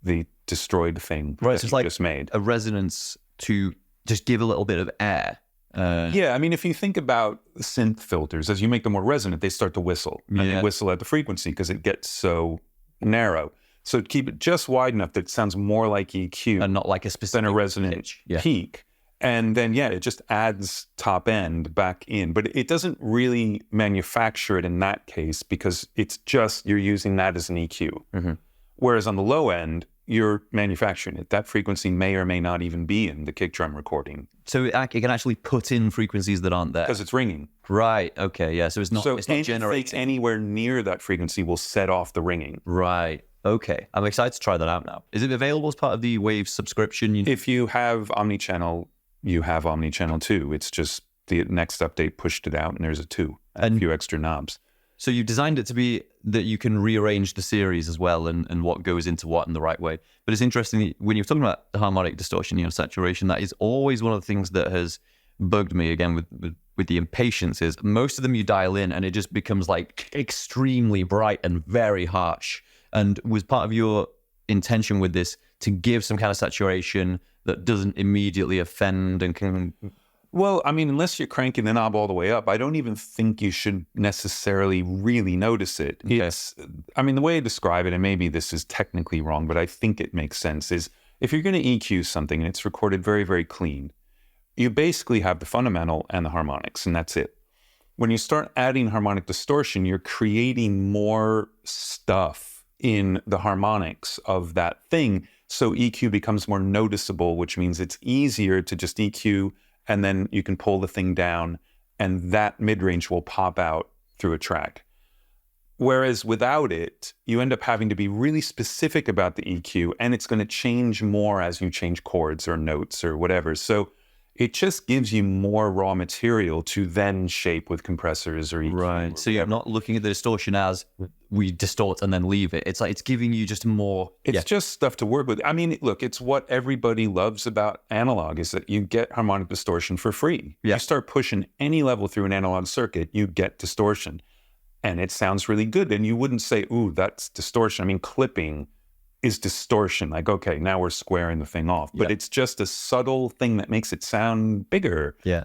the destroyed thing that you like just made. A resonance to just give a little bit of air. Yeah, I mean, if you think about synth filters, as you make them more resonant, they start to whistle. And they whistle at the frequency because it gets so narrow. So keep it just wide enough that it sounds more like EQ. And not like a specific than a resonant peak. And then, it just adds top end back in. But it doesn't really manufacture it in that case, because it's just, you're using that as an EQ. Mm-hmm. Whereas on the low end, you're manufacturing it. That frequency may or may not even be in the kick drum recording. So it can actually put in frequencies that aren't there. Because it's ringing. Right. Okay. Yeah. So it's not generating. Anywhere near that frequency will set off the ringing. Right. Okay. I'm excited to try that out now. Is it available as part of the Wave subscription? If you have Omni Channel, you have Omni Channel 2. It's just the next update pushed it out, and there's a 2 and a few extra knobs. So you've designed it to be that you can rearrange the series as well, and what goes into what in the right way. But it's interesting, when you're talking about harmonic distortion, saturation, that is always one of the things that has bugged me, again, with the impatience, is most of them you dial in and it just becomes like extremely bright and very harsh. And was part of your intention with this to give some kind of saturation that doesn't immediately offend and can... Well, I mean, unless you're cranking the knob all the way up, I don't even think you should necessarily really notice it. Okay. The way I describe it, and maybe this is technically wrong, but I think it makes sense, is if you're going to EQ something and it's recorded very, very clean, you basically have the fundamental and the harmonics, and that's it. when you start adding harmonic distortion, you're creating more stuff in the harmonics of that thing. So EQ becomes more noticeable, which means it's easier to just EQ, and then you can pull the thing down, and that mid-range will pop out through a track. Whereas without it, you end up having to be really specific about the EQ, and it's going to change more as you change chords or notes or whatever. So it just gives you more raw material to then shape with compressors or EQ. Right. So you're not looking at the distortion as we distort and then leave it. It's like it's giving you just more. It's just stuff to work with. I mean, look, it's what everybody loves about analog is that you get harmonic distortion for free. Yeah. You start pushing any level through an analog circuit, you get distortion. And it sounds really good. And you wouldn't say, ooh, that's distortion. I mean, clipping is distortion. Like, okay, now we're squaring the thing off. But it's just a subtle thing that makes it sound bigger. Yeah.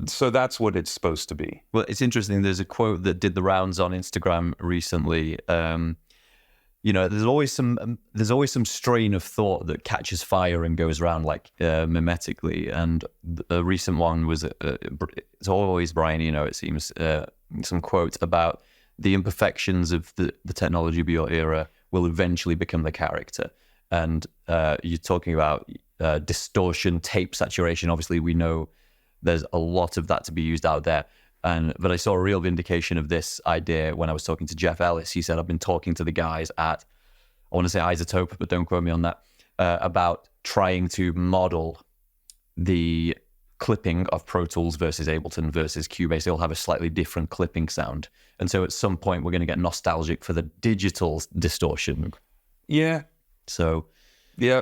So that's what it's supposed to be. Well, it's interesting. There's a quote that did the rounds on Instagram recently. There's always some strain of thought that catches fire and goes around like mimetically. And a recent one was, it's always Brian Eno, it seems, some quote about the imperfections of the technology of your era will eventually become the character. And you're talking about distortion, tape saturation. Obviously, we know there's a lot of that to be used out there. But I saw a real vindication of this idea when I was talking to Jeff Ellis. He said, I've been talking to the guys at, I want to say Isotope, but don't quote me on that, about trying to model the clipping of Pro Tools versus Ableton versus Cubase. They all have a slightly different clipping sound. And so at some point, we're going to get nostalgic for the digital distortion. Yeah. So. Yeah.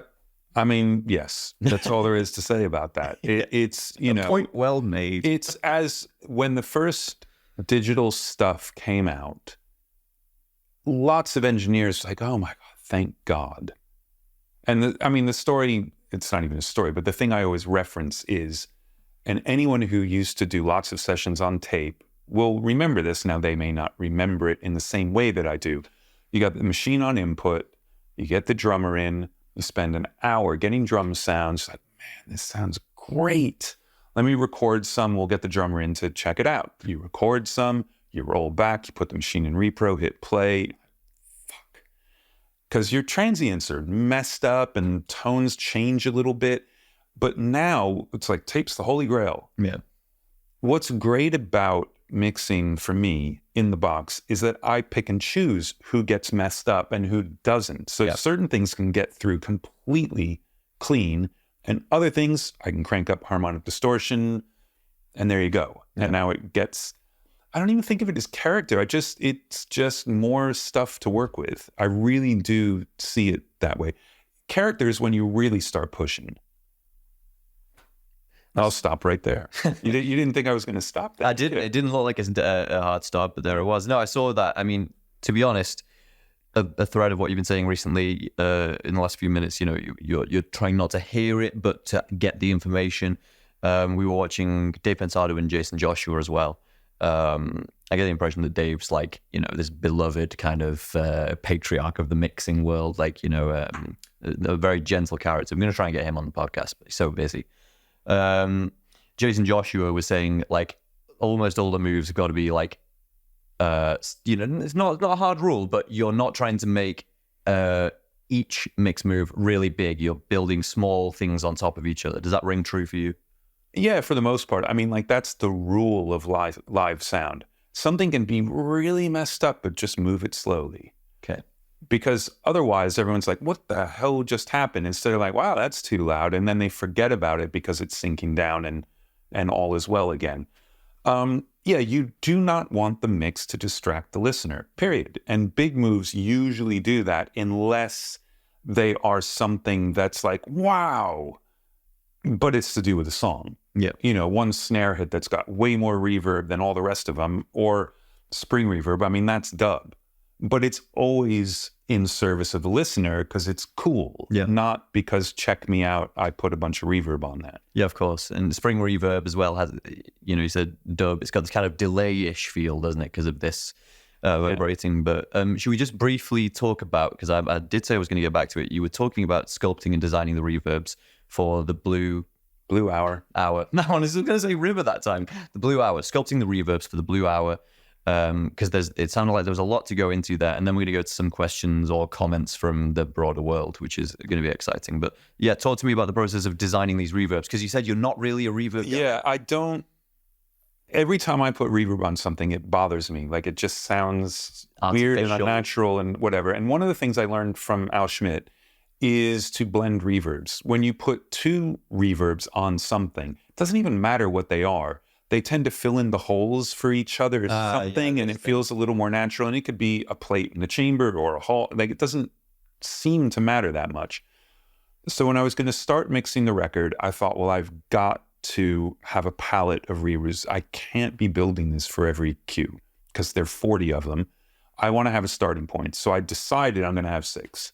I mean, yes, that's all there is to say about that. It's, you know. Point well made. It's as when the first digital stuff came out, lots of engineers like, oh my God, thank God. And the story, it's not even a story, but the thing I always reference is, and anyone who used to do lots of sessions on tape will remember this. Now, they may not remember it in the same way that I do. You got the machine on input, you get the drummer in, you spend an hour getting drum sounds. Like, man, this sounds great. Let me record some. We'll get the drummer in to check it out. You record some, you roll back, you put the machine in repro, hit play. Fuck. Because your transients are messed up and tones change a little bit. But now it's like tape's the holy grail. Yeah. What's great about mixing for me in the box is that I pick and choose who gets messed up and who doesn't. So certain things can get through completely clean, and other things I can crank up harmonic distortion, and there you go. Yeah. And now it gets, I don't even think of it as character. It's just more stuff to work with. I really do see it that way. Character is when you really start pushing. I'll stop right there. You didn't think I was going to stop that? I didn't. It didn't look like a hard stop, but there it was. No, I saw that. I mean, to be honest, a thread of what you've been saying recently in the last few minutes, you know, you're trying not to hear it, but to get the information. We were watching Dave Pensado and Jason Joshua as well. I get the impression that Dave's like, you know, this beloved kind of patriarch of the mixing world, like, you know, a very gentle character. I'm going to try and get him on the podcast, but he's so busy. Jason Joshua was saying like almost all the moves have got to be like, you know, it's not a hard rule, but you're not trying to make each mix move really big. You're building small things on top of each other. Does that ring true for you? Yeah, for the most part. I mean, like that's the rule of live sound. Something can be really messed up, but just move it slowly. Okay. Because otherwise everyone's like, what the hell just happened? Instead of like, wow, that's too loud. And then they forget about it because it's sinking down and all is well again. Yeah, you do not want the mix to distract the listener, period. And big moves usually do that unless they are something that's like, wow, but it's to do with the song. Yeah. You know, one snare hit that's got way more reverb than all the rest of them, or spring reverb. I mean, that's dub. But it's always in service of the listener because it's cool, not because check me out, I put a bunch of reverb on that. Yeah, of course. And spring reverb as well has, you know, you said dub, it's got this kind of delay-ish feel, doesn't it, because of this vibrating. But should we just briefly talk about, because I did say I was going to get back to it, you were talking about sculpting and designing the reverbs for the Blue Blue Hour. No, I was going to say River that time. The Blue Hour, sculpting the reverbs for the Blue Hour, because it sounded like there was a lot to go into there. And then we're going to go to some questions or comments from the broader world, which is going to be exciting. But yeah, talk to me about the process of designing these reverbs, because you said you're not really a reverb guy. Yeah, I don't. Every time I put reverb on something, it bothers me. Like, it just sounds weird and unnatural and whatever. And one of the things I learned from Al Schmidt is to blend reverbs. When you put two reverbs on something, it doesn't even matter what they are. They tend to fill in the holes for each other or something, and it feels a little more natural. And it could be a plate in the chamber or a hall. Like, it doesn't seem to matter that much. So when I was going to start mixing the record, I thought, well, I've got to have a palette of reverbs. I can't be building this for every cue because there are 40 of them. I want to have a starting point. So I decided I'm going to have 6.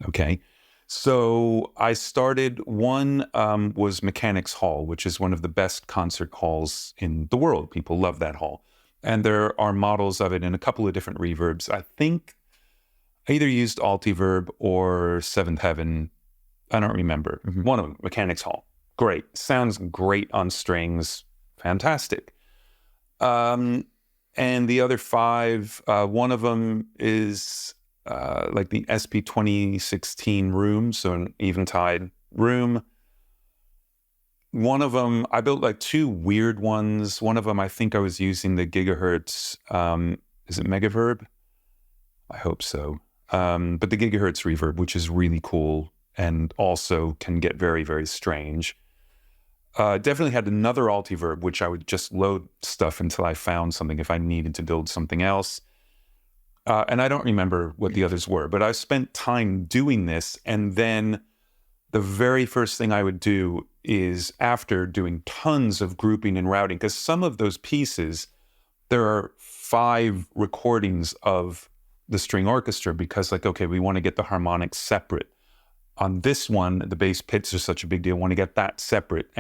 Okay. So I started, one was Mechanics Hall, which is one of the best concert halls in the world. People love that hall. And there are models of it in a couple of different reverbs. I think I either used Altiverb or Seventh Heaven. I don't remember. One of them, Mechanics Hall. Great. Sounds great on strings. Fantastic. And the other 5, one of them is like the SP 2016 room, so an Eventide room. One of them, I built like 2 weird ones. One of them, I think I was using the gigahertz, is it Megaverb? I hope so. But the gigahertz reverb, which is really cool and also can get very, very strange. Definitely had another Altiverb, which I would just load stuff until I found something if I needed to build something else. And I don't remember what the others were, but I spent time doing this. And then the very first thing I would do is, after doing tons of grouping and routing, because some of those pieces, there are 5 recordings of the string orchestra, because like, okay, we want to get the harmonics separate. On this one, the bass pits are such a big deal. I want to get that separate.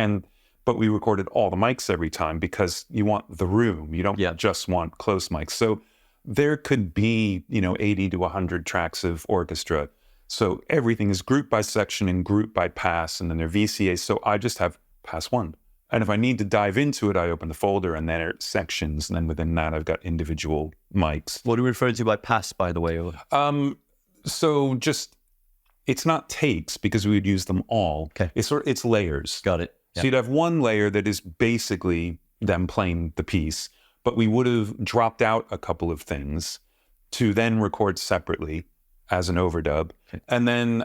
But we recorded all the mics every time because you want the room. You don't just want close mics. So there could be, 80 to 100 tracks of orchestra. So everything is grouped by section and grouped by pass, and then they're VCA. So I just have pass 1. And if I need to dive into it, I open the folder, and then it's sections. And then within that, I've got individual mics. What are you referring to by pass, by the way? So just, it's not takes, because we would use them all. Okay. It's layers. Got it. So you'd have one layer that is basically them playing the piece, but we would have dropped out a couple of things to then record separately as an overdub. Okay. And then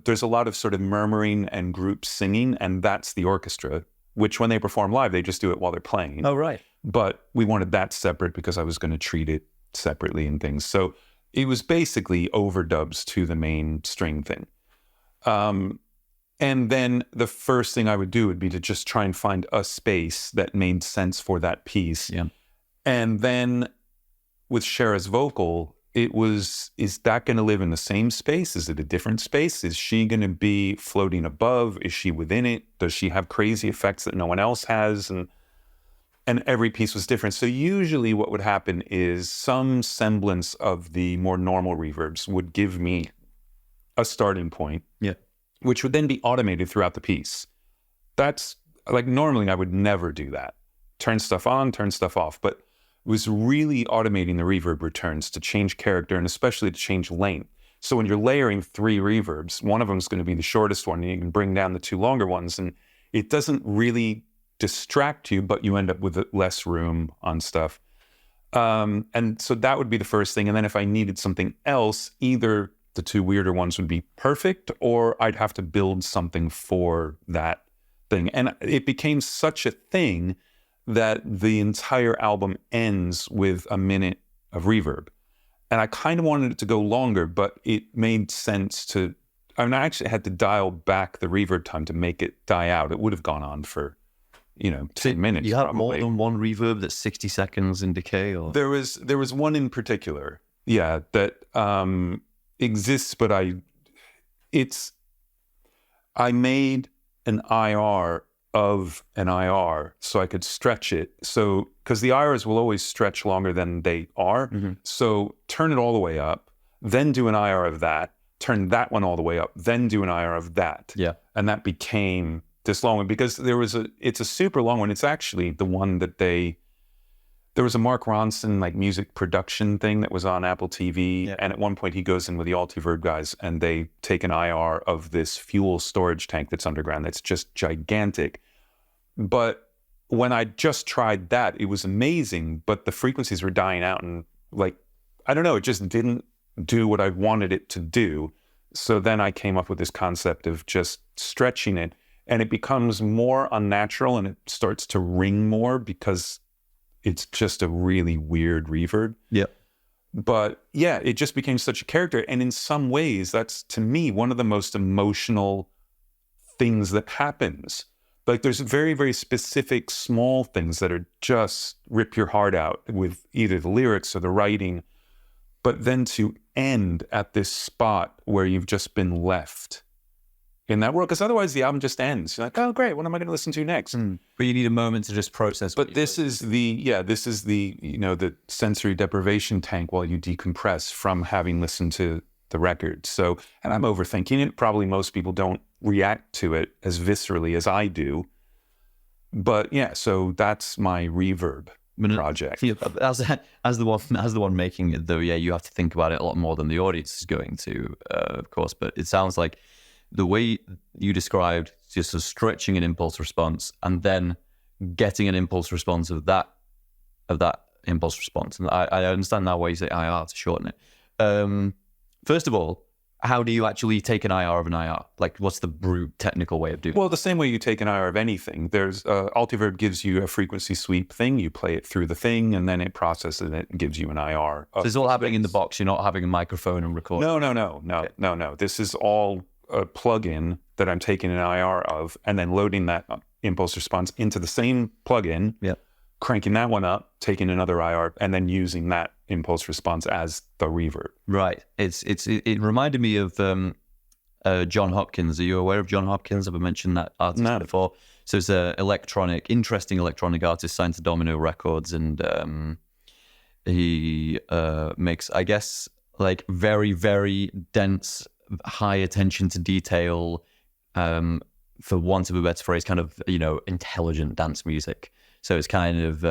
there's a lot of sort of murmuring and group singing, and that's the orchestra, which when they perform live, they just do it while they're playing. Oh, right. But we wanted that separate because I was going to treat it separately and things. So it was basically overdubs to the main string thing. And then the first thing I would do would be to just try and find a space that made sense for that piece. Yeah. And then with Shara's vocal, it was, is that going to live in the same space? Is it a different space? Is she going to be floating above? Is she within it? Does she have crazy effects that no one else has? And every piece was different. So usually what would happen is some semblance of the more normal reverbs would give me a starting point. Yeah. Which would then be automated throughout the piece. That's like, normally I would never do that. Turn stuff on, turn stuff off, but it was really automating the reverb returns to change character and especially to change length. So when you're layering 3 reverbs, one of them is going to be the shortest one, and you can bring down the 2 longer ones, and it doesn't really distract you, but you end up with less room on stuff. And so that would be the first thing. And then if I needed something else, either the 2 weirder ones would be perfect, or I'd have to build something for that thing. And it became such a thing that the entire album ends with a minute of reverb. And I kind of wanted it to go longer, but it made sense to, I actually had to dial back the reverb time to make it die out. It would have gone on for, 10 minutes. You had probably. more than one reverb that's 60 seconds in decay? Or There was one in particular, that exists, but I made an IR of an IR so I could stretch it. So, because the IRs will always stretch longer than they are. Mm-hmm. So turn it all the way up, then do an IR of that, turn that one all the way up, then do an IR of that. Yeah. And that became this long one because it's a super long one. It's actually the one that there was a Mark Ronson like music production thing that was on Apple TV. And at one point he goes in with the Altiverb guys and they take an IR of this fuel storage tank that's underground. That's just gigantic. But when I just tried that, it was amazing, but the frequencies were dying out and like, I don't know, it just didn't do what I wanted it to do. So then I came up with this concept of just stretching it and it becomes more unnatural and it starts to ring more because it's just a really weird reverb. Yeah. But yeah, it just became such a character. And in some ways, that's to me, one of the most emotional things that happens. Like there's very, very specific small things that are just rip your heart out with either the lyrics or the writing. But then to end at this spot where you've just been left in that world, because otherwise the album just ends. You're like, oh great, what am I going to listen to next? But you need a moment to just process. But this is the the sensory deprivation tank while you decompress from having listened to the record. So, and I'm overthinking it. Probably most people don't react to it as viscerally as I do. But yeah, so that's my reverb project. Yeah, as the one making it though, yeah, you have to think about it a lot more than the audience is going to, of course. But it sounds like the way you described just a stretching an impulse response and then getting an impulse response of that impulse response. And I understand now why you say IR to shorten it. First of all, how do you actually take an IR of an IR? Like, what's the brute technical way of doing it? Well, the same way you take an IR of anything. There's Altiverb gives you a frequency sweep thing. You play it through the thing, and then it processes it and gives you an IR. So it's all happening in the box. You're not having a microphone and recording. No. This is all a plugin that I'm taking an IR of, and then loading that impulse response into the same plugin. Yeah. Cranking that one up, taking another IR, and then using that impulse response as the reverb. Right. It reminded me of John Hopkins. Are you aware of John Hopkins? I've mentioned that artist before. So it's an interesting electronic artist signed to Domino Records, and he makes, I guess, like very, very dense, high attention to detail, for want of a better phrase, kind of, intelligent dance music. So it's kind of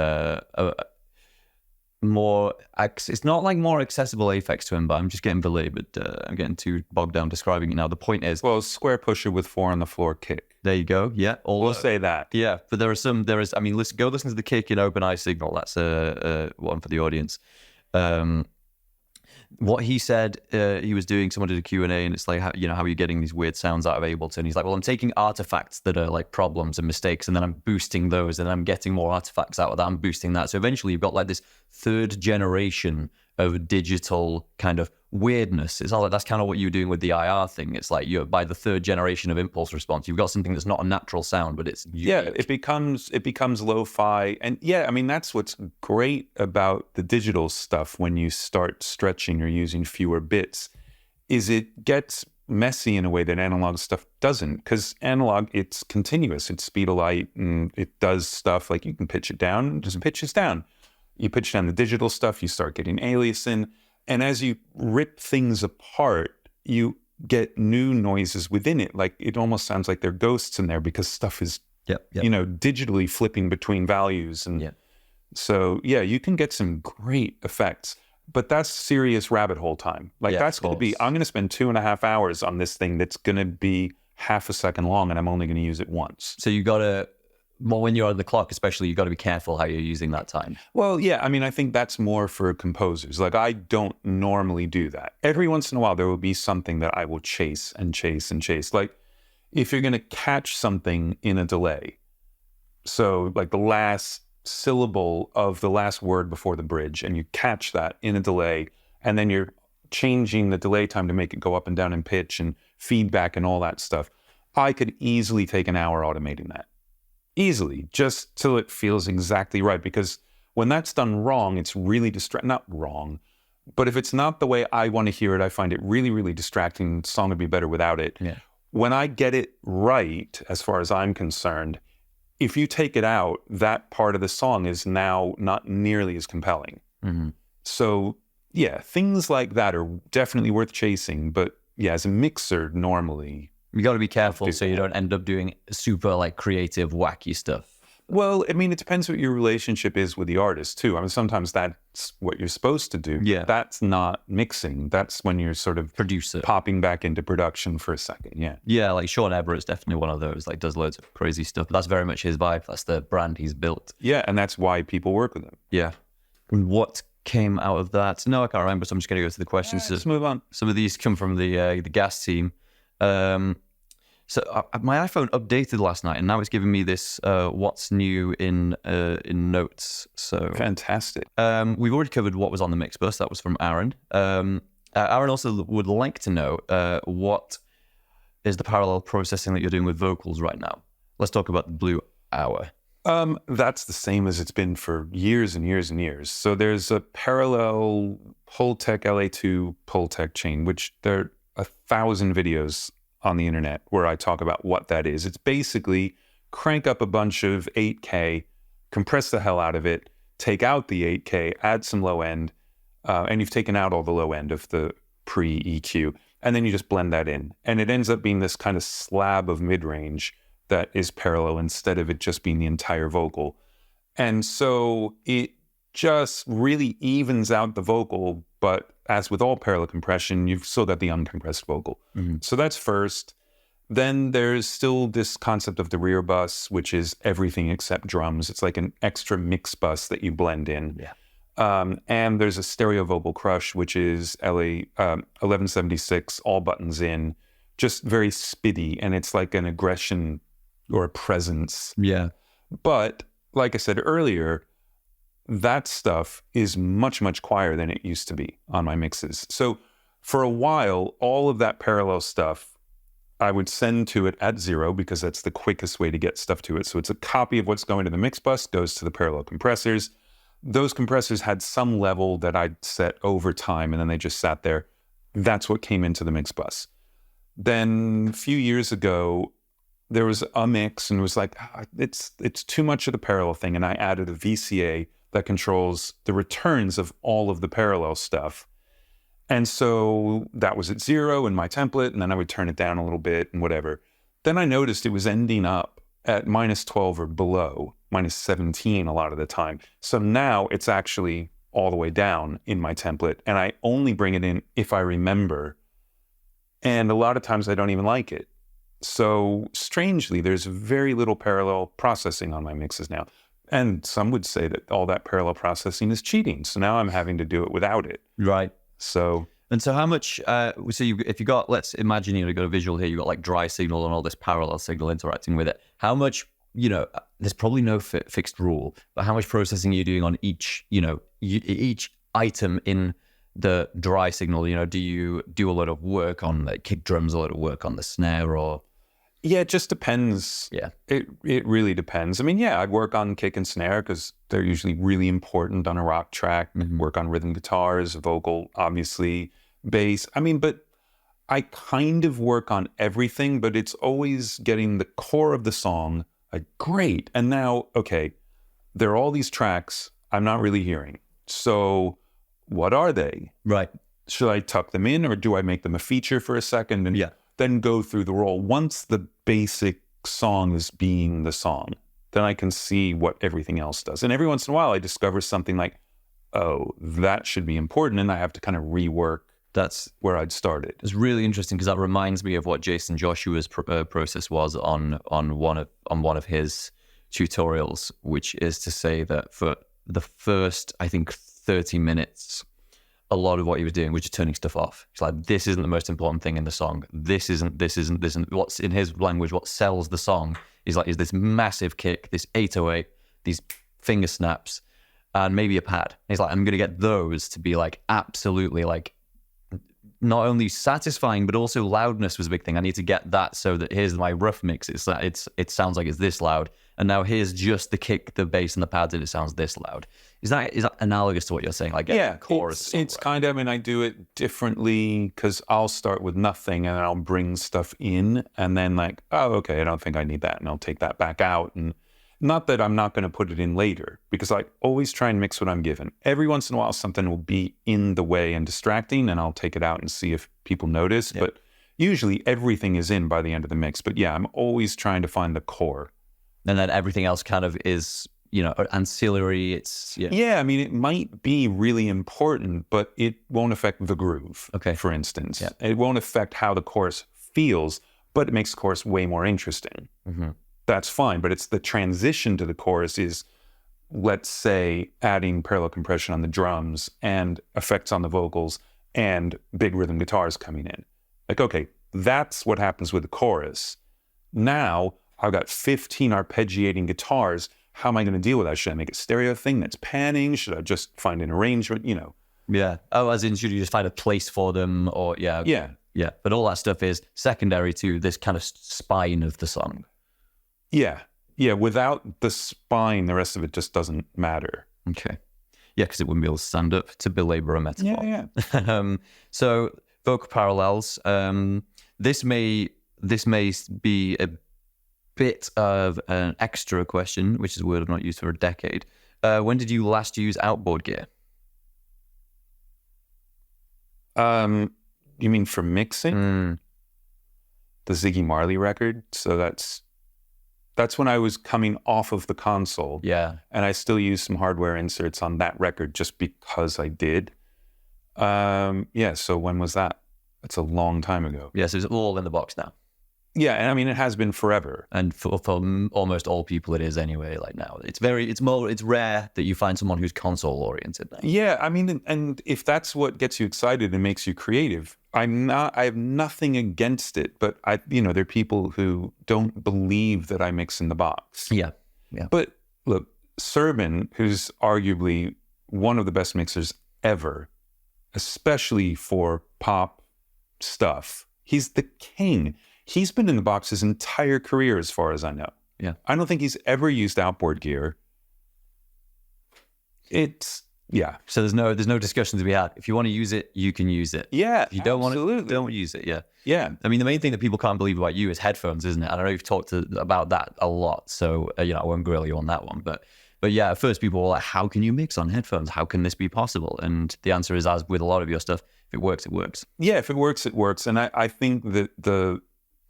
more, it's not like more accessible Aphex Twin, but I'm just getting belabored. I'm getting too bogged down describing it now. The point is, well, square pusher with 4 on the floor kick. There you go. Yeah. We'll say that. Yeah. But go listen to the kick in Open Eye Signal. That's a one for the audience. What he said, he was doing, someone did a Q&A, and it's like, how are you getting these weird sounds out of Ableton? He's like, well, I'm taking artifacts that are like problems and mistakes, and then I'm boosting those, and I'm getting more artifacts out of that, I'm boosting that. So eventually you've got like this third generation of digital kind of weirdness. It's all like, that's kind of what you're doing with the IR thing. It's like you're by the third generation of impulse response, you've got something that's not a natural sound, but it's unique. Yeah, it becomes lo-fi. And yeah, I mean, that's what's great about the digital stuff when you start stretching or using fewer bits, is it gets messy in a way that analog stuff doesn't. Because analog, it's continuous. It's speed of light, and it does stuff like you can pitch it down, it just pitches down. You pitch down the digital stuff, you start getting aliasing. And as you rip things apart, you get new noises within it. Like it almost sounds like there are ghosts in there because stuff is, digitally flipping between values. And so, yeah, you can get some great effects. But that's serious rabbit hole time. Like that's going to be, I'm going to spend 2.5 hours on this thing that's going to be half a second long, and I'm only going to use it once. So you got to, well, when you're on the clock, especially, you've got to be careful how you're using that time. Well, yeah, I mean, I think that's more for composers. Like, I don't normally do that. Every once in a while, there will be something that I will chase and chase and chase. Like, if you're going to catch something in a delay, so like the last syllable of the last word before the bridge, and you catch that in a delay, and then you're changing the delay time to make it go up and down in pitch and feedback and all that stuff, I could easily take an hour automating that. Easily, just till it feels exactly right. Because when that's done wrong, it's really not wrong, but if it's not the way I want to hear it, I find it really, really distracting. The song would be better without it. Yeah. When I get it right, as far as I'm concerned, if you take it out, that part of the song is now not nearly as compelling. Mm-hmm. So yeah, things like that are definitely worth chasing. But yeah, as a mixer, normally You got to be careful so you don't end up doing super like creative, wacky stuff. Well, I mean, it depends what your relationship is with the artist too. I mean, sometimes that's what you're supposed to do. Yeah. That's not mixing. That's when you're sort of Producer. popping back into production for a second. Yeah. Yeah, like Sean Everett's definitely one of those, like does loads of crazy stuff. But that's very much his vibe. That's the brand he's built. Yeah, and that's why people work with him. Yeah. What came out of that? No, I can't remember, so I'm just going to go to the questions. Let's move on. Some of these come from the gas team. So my iPhone updated last night, and now it's giving me this what's new in notes. So fantastic. We've already covered what was on the mix bus. That was from Aaron. Aaron also would like to know what is the parallel processing that you're doing with vocals right now. Let's talk about the Blue Hour. That's the same as it's been for years and years and years. So there's a parallel Pultec LA2 Pultec chain, which there are 1,000 videos on the internet where I talk about what that is. It's basically crank up a bunch of 8K, compress the hell out of it, take out the 8K, add some low end, and you've taken out all the low end of the pre-EQ, and then you just blend that in. And it ends up being this kind of slab of mid-range that is parallel instead of it just being the entire vocal. And so it just really evens out the vocal, but as with all parallel compression, you've still got the uncompressed vocal. Mm-hmm. So that's first. Then there's still this concept of the rear bus, which is everything except drums. It's like an extra mix bus that you blend in. Yeah. And there's a stereo vocal crush, which is LA 1176, all buttons in, just very spitty, and it's like an aggression or a presence. Yeah. But like I said earlier, that stuff is much, much quieter than it used to be on my mixes. So for a while, all of that parallel stuff, I would send to it at 0 because that's the quickest way to get stuff to it. So it's a copy of what's going to the mix bus, goes to the parallel compressors. Those compressors had some level that I'd set over time, and then they just sat there. That's what came into the mix bus. Then a few years ago, there was a mix and it was like, it's too much of the parallel thing. And I added a VCA that controls the returns of all of the parallel stuff. And so that was at 0 in my template, and then I would turn it down a little bit and whatever. Then I noticed it was ending up at -12 or below, -17 a lot of the time. So now it's actually all the way down in my template, and I only bring it in if I remember. And a lot of times I don't even like it. So strangely, there's very little parallel processing on my mixes now. And some would say that all that parallel processing is cheating. So now I'm having to do it without it. Right. So how much, if you got, let's imagine you've got a visual here, you've got like dry signal and all this parallel signal interacting with it. How much, there's probably no fixed rule, but how much processing are you doing on each, each item in the dry signal? Do you do a lot of work on the kick drums, a lot of work on the snare, or? Yeah, it just depends. Yeah. It really depends. I mean, yeah, I'd work on kick and snare because they're usually really important on a rock track. Mm-hmm. Work on rhythm guitars, vocal, obviously, bass. I mean, but I kind of work on everything, but it's always getting the core of the song great. And now, okay, there are all these tracks I'm not really hearing. So what are they? Right. Should I tuck them in, or do I make them a feature for a second? And then go through the roll. Once the basic song is being the song, then I can see what everything else does. And every once in a while, I discover something like, oh, that should be important, and I have to kind of rework. That's where I'd started. It's really interesting because that reminds me of what Jason Joshua's process was on one of his tutorials, which is to say that for the first, I think, 30 minutes, a lot of what he was doing was just turning stuff off. It's like, this isn't the most important thing in the song. This isn't. What's in his language, what sells the song is this massive kick, this 808, these finger snaps, and maybe a pad. And he's like, I'm going to get those to be like absolutely like not only satisfying, but also loudness was a big thing. I need to get that so that here's my rough mix. It sounds like it's this loud. And now here's just the kick, the bass, and the pads, and it sounds this loud. Is that analogous to what you're saying? Like, yeah, chorus. It's kind of. I mean, I do it differently because I'll start with nothing and I'll bring stuff in, and then like, oh, okay, I don't think I need that, and I'll take that back out. And not that I'm not going to put it in later, because I always try and mix what I'm given. Every once in a while, something will be in the way and distracting, and I'll take it out and see if people notice. Yep. But Usually everything is in by the end of the mix, but yeah, I'm always trying to find the core. And then everything else kind of is, ancillary. It's Yeah, I mean, it might be really important, but it won't affect the groove. Okay. For instance, Yeah. it won't affect how the chorus feels, but it makes the chorus way more interesting. Mm-hmm. That's fine, but it's the transition to the chorus is, let's say, adding parallel compression on the drums and effects on the vocals and big rhythm guitars coming in. Like, okay, that's what happens with the chorus. Now I've got 15 arpeggiating guitars. How am I going to deal with that? Should I make a stereo thing that's panning? Should I just find an arrangement? Yeah. Oh, as in, should you just find a place for them? Or yeah. Yeah. But all that stuff is secondary to this kind of spine of the song. Yeah. Yeah. Without the spine, the rest of it just doesn't matter. Okay. Yeah, because it wouldn't be able to stand up, to belabor a metaphor. Yeah. So vocal parallels. This may be a bit of an extra question, which is a word I've not used for a decade. When did you last use outboard gear? You mean for mixing? The Ziggy Marley record. So that's when I was coming off of the console. Yeah. And I still use some hardware inserts on that record just because I did. Yeah. So when was that? That's a long time ago. Yeah. So it's all in the box now. Yeah, and I mean, it has been forever. And for almost all people, it is anyway. Like now, it's rare that you find someone who's console oriented now. Yeah, I mean, and if that's what gets you excited and makes you creative, I have nothing against it. But there are people who don't believe that I mix in the box. Yeah. But look, Serban, who's arguably one of the best mixers ever, especially for pop stuff, he's the king. He's been in the box his entire career, as far as I know. Yeah. I don't think he's ever used outboard gear. Yeah. So there's no discussion to be had. If you want to use it, you can use it. Yeah. If you don't want it, don't use it. Yeah. Yeah. I mean, the main thing that people can't believe about you is headphones, isn't it? And I know you've talked about that a lot, so I won't grill you on that one. But yeah, at first people were like, "How can you mix on headphones? How can this be possible?" And the answer is, as with a lot of your stuff, if it works, it works. Yeah, if it works, it works. And I think that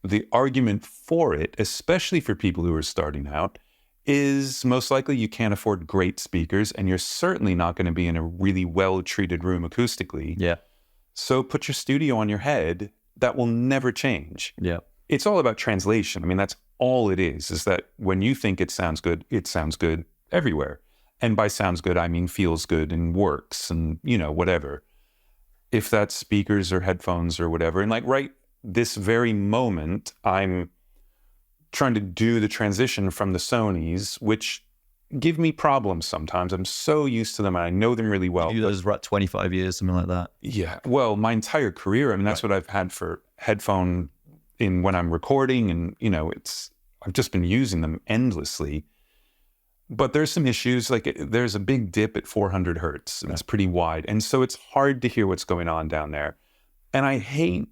the argument for it, especially for people who are starting out, is most likely you can't afford great speakers, and you're certainly not going to be in a really well-treated room acoustically. Yeah. So put your studio on your head. That will never change. Yeah. It's all about translation. I mean, that's all it is that when you think it sounds good everywhere. And by sounds good, I mean feels good and works and, whatever. If that's speakers or headphones or whatever. And like right this very moment, I'm trying to do the transition from the Sonys, which give me problems sometimes. I'm so used to them and I know them really well. You do those for 25 years, something like that. Yeah. Well, my entire career, I mean, that's what I've had for headphone when I'm recording, and, I've just been using them endlessly. But there's some issues, like there's a big dip at 400 hertz. And it's pretty wide. And so it's hard to hear what's going on down there. And I hate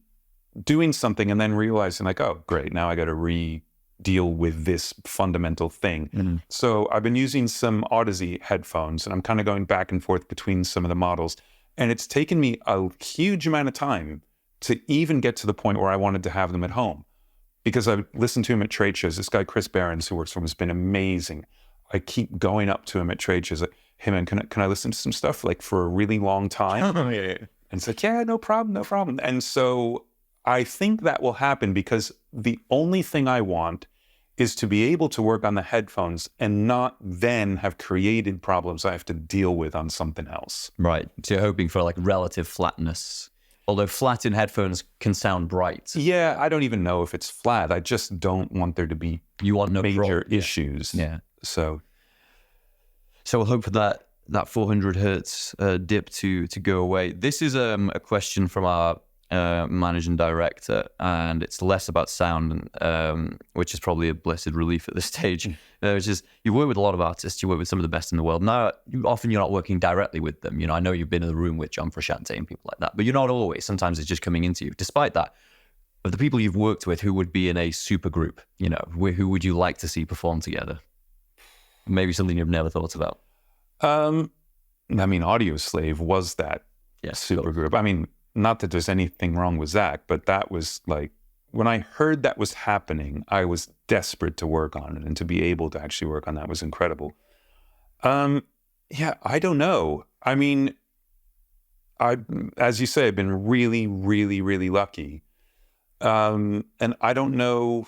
doing something and then realizing like, oh, great, now I got to deal with this fundamental thing. Mm-hmm. So I've been using some Odyssey headphones, and I'm kind of going back and forth between some of the models. And it's taken me a huge amount of time to even get to the point where I wanted to have them at home, because I've listened to him at trade shows. This guy, Chris Behrens, who works for him, has been amazing. I keep going up to him at trade shows, like, hey man, can I listen to some stuff like for a really long time? Yeah. And it's like, yeah, no problem. And so I think that will happen, because the only thing I want is to be able to work on the headphones and not then have created problems I have to deal with on something else. Right. So you're hoping for like relative flatness. Although flat in headphones can sound bright. Yeah, I don't even know if it's flat. I just don't want there to be major issues. Yeah. So we'll hope for that 400 hertz dip to go away. This is a question from our managing director, and it's less about sound, which is probably a blessed relief at this stage. Which is, you work with a lot of artists, you work with some of the best in the world. Now, often you're not working directly with them. I know you've been in the room with John Frusciante and people like that, but you're not always. Sometimes it's just coming into you. Despite that, of the people you've worked with, who would be in a super group? Who would you like to see perform together? Maybe something you've never thought about. I mean, Audio Slave was that super group. I mean, not that there's anything wrong with Zach, but that was like, when I heard that was happening, I was desperate to work on it, and to be able to actually work on that was incredible. Yeah, I don't know. I mean, as you say, I've been really, really, really lucky. And I don't know,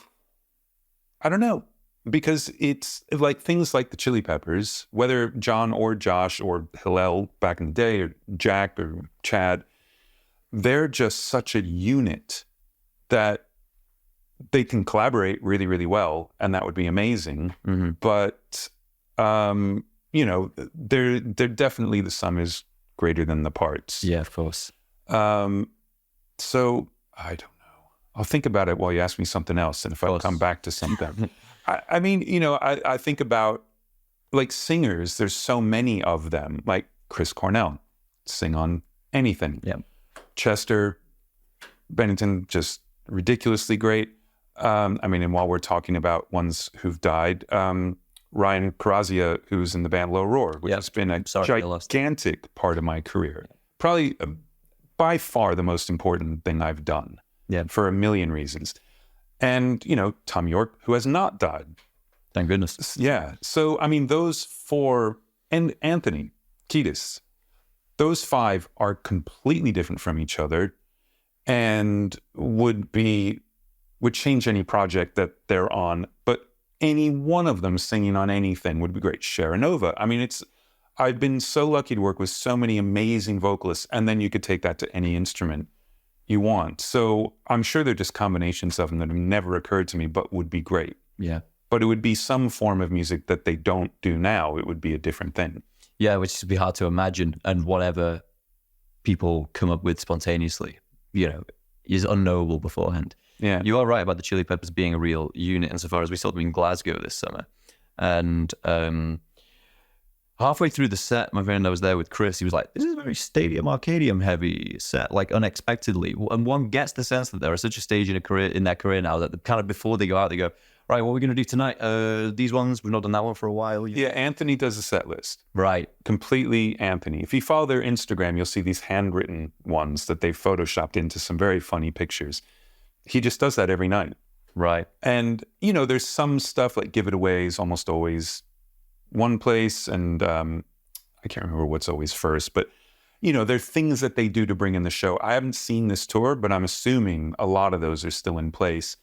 because it's like things like the Chili Peppers, whether John or Josh or Hillel back in the day, or Jack or Chad, they're just such a unit that they can collaborate really, really well, and that would be amazing. Mm-hmm. But, you know, they're definitely, the sum is greater than the parts. Yeah, of course. So I don't know. I'll think about it while you ask me something else, and if I come back to something. I mean, you know, I think about, like, singers, there's so many of them, like Chris Cornell, sing on anything. Yeah. Chester Bennington, just ridiculously great. I mean, and while we're talking about ones who've died, Ryan Carazia, who's in the band Low Roar, which has been a gigantic part of my career. Probably by far the most important thing I've done, for a million reasons. And, you know, Tom York, who has not died. Thank goodness. Yeah. So, I mean, those four, and Anthony Kiedis, those five are completely different from each other, and would change any project that they're on. But any one of them singing on anything would be great. Sharonova. I mean, I've been so lucky to work with so many amazing vocalists, and then you could take that to any instrument you want. So I'm sure they're just combinations of them that have never occurred to me, but would be great. Yeah. But it would be some form of music that they don't do now. It would be a different thing. Yeah, which would be hard to imagine. And whatever people come up with spontaneously, you know, is unknowable beforehand. Yeah. You are right about the Chili Peppers being a real unit insofar as we saw them in Glasgow this summer. And halfway through the set, my friend I was there with, Chris, he was like, this is a very Stadium Arcadium heavy set, like unexpectedly. And one gets the sense that they're at such a stage in their career now that kind of before they go out, they go, right, what are we going to do tonight? These ones, we've not done that one for a while. Yeah, Anthony does a set list. Right. Completely Anthony. If you follow their Instagram, you'll see these handwritten ones that they've photoshopped into some very funny pictures. He just does that every night. Right. And, you know, there's some stuff like Give It Away is almost always one place, and I can't remember what's always first, but, you know, there are things that they do to bring in the show. I haven't seen this tour, but I'm assuming a lot of those are still in place.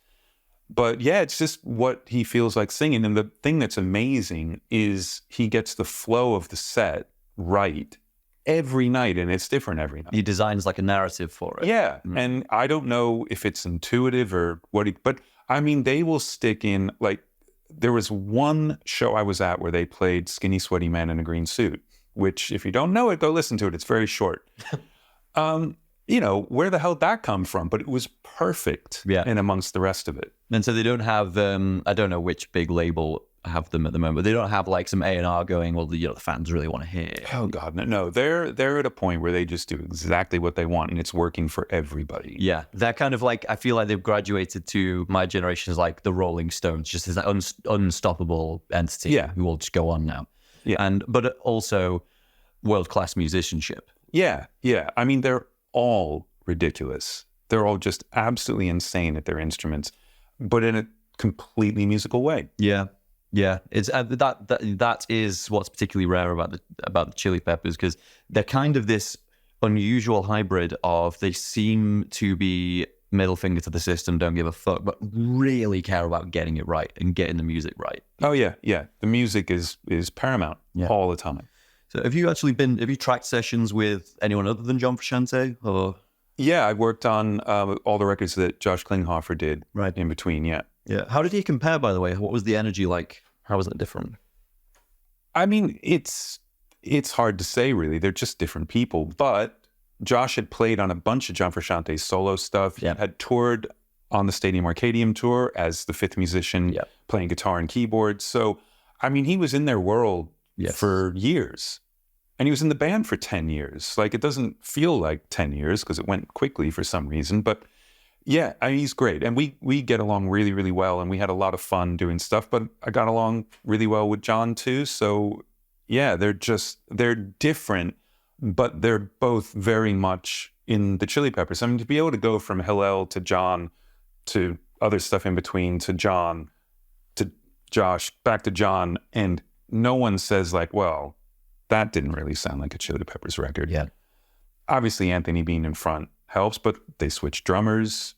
But yeah, it's just what he feels like singing. And the thing that's amazing is he gets the flow of the set right every night, and it's different every night. He designs like a narrative for it. Yeah. And I don't know if it's intuitive or what, but I mean, they will stick in, like, there was one show I was at where they played Skinny Sweaty Man in a Green Suit, which, if you don't know it, go listen to it. It's very short. You know, where the hell did that come from? But it was perfect in amongst the rest of it. And so they don't have, I don't know which big label have them at the moment, but they don't have like some A&R going, well, you know, the fans really want to hear. Oh God, no. They're at a point where they just do exactly what they want, and it's working for everybody. Yeah, they're kind of like, I feel like they've graduated to my generation's like the Rolling Stones, just as an unstoppable entity who will just go on now. Yeah, but also world-class musicianship. Yeah. I mean, they're all ridiculous. They're all just absolutely insane at their instruments, but in a completely musical way. Yeah, it's that is what's particularly rare about the Chili Peppers, because they're kind of this unusual hybrid of, they seem to be middle finger to the system, don't give a fuck, but really care about getting it right and getting the music right. Oh yeah. The music is paramount all the time. So have you tracked sessions with anyone other than John Frusciante, or? Yeah, I worked on all the records that Josh Klinghoffer did in between, Yeah. How did he compare, by the way? What was the energy like? How was it different? I mean, it's hard to say, really. They're just different people. But Josh had played on a bunch of John Frusciante's solo stuff. He had toured on the Stadium Arcadium tour as the fifth musician, playing guitar and keyboard. So, I mean, he was in their world for years. And he was in the band for 10 years. Like, it doesn't feel like 10 years because it went quickly for some reason. But yeah, I mean, he's great. And we get along really, really well. And we had a lot of fun doing stuff. But I got along really well with John too. So yeah, they're different, but they're both very much in the Chili Peppers. I mean, to be able to go from Hillel to John to other stuff in between to John to Josh back to John, and no one says like, well, that didn't really sound like a Chili Peppers record. Yeah. Obviously, Anthony being in front helps, but they switched drummers.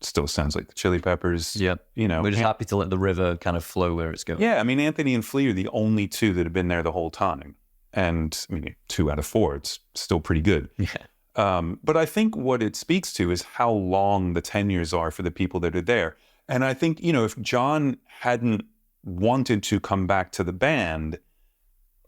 Still sounds like the Chili Peppers. Yeah. You know, We're just happy to let the river kind of flow where it's going. Yeah. I mean, Anthony and Flea are the only two that have been there the whole time. And I mean, 2 out of 4, it's still pretty good. Yeah. But I think what it speaks to is how long the tenures are for the people that are there. And I think, you know, if John hadn't wanted to come back to the band,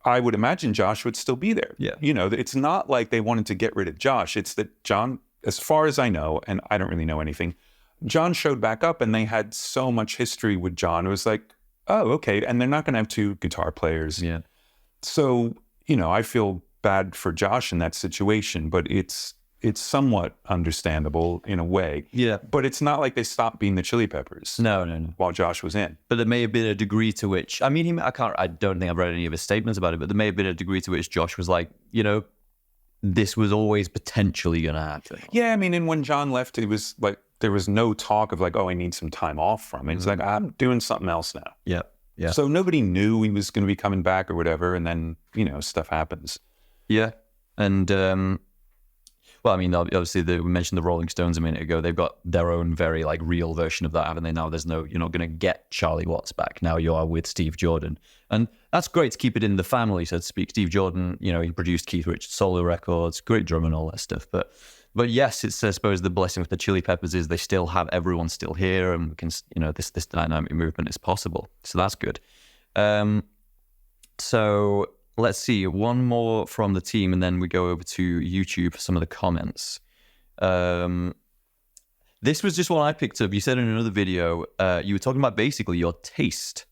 I would imagine Josh would still be there. Yeah. You know, it's not like they wanted to get rid of Josh. It's that John, as far as I know, and I don't really know anything, John showed back up and they had so much history with John. It was like, oh, okay. And they're not going to have 2 guitar players. Yeah. So, you know, I feel bad for Josh in that situation, but it's somewhat understandable in a way. Yeah. But it's not like they stopped being the Chili Peppers. No. While Josh was in. But there may have been a degree to which, I mean, I don't think I've read any of his statements about it, but there may have been a degree to which Josh was like, you know, this was always potentially going to happen. Yeah, I mean, and when John left, it was like, there was no talk of like, oh, I need some time off from it. It's like, I'm doing something else now. Yeah. Yeah. So nobody knew he was going to be coming back or whatever. And then, you know, stuff happens. Yeah. And, well, I mean, obviously, we mentioned the Rolling Stones a minute ago. They've got their own very, like, real version of that, haven't they? Now you're not going to get Charlie Watts back. Now you are with Steve Jordan. And that's great to keep it in the family, so to speak. Steve Jordan, you know, he produced Keith Richards' solo records, great drummer and all that stuff. But yes, it's, I suppose, the blessing with the Chili Peppers is they still have everyone still here, and we can, you know, this dynamic movement is possible. So that's good. So let's see, one more from the team, and then we go over to YouTube for some of the comments. This was just one I picked up. You said in another video, you were talking about basically your taste,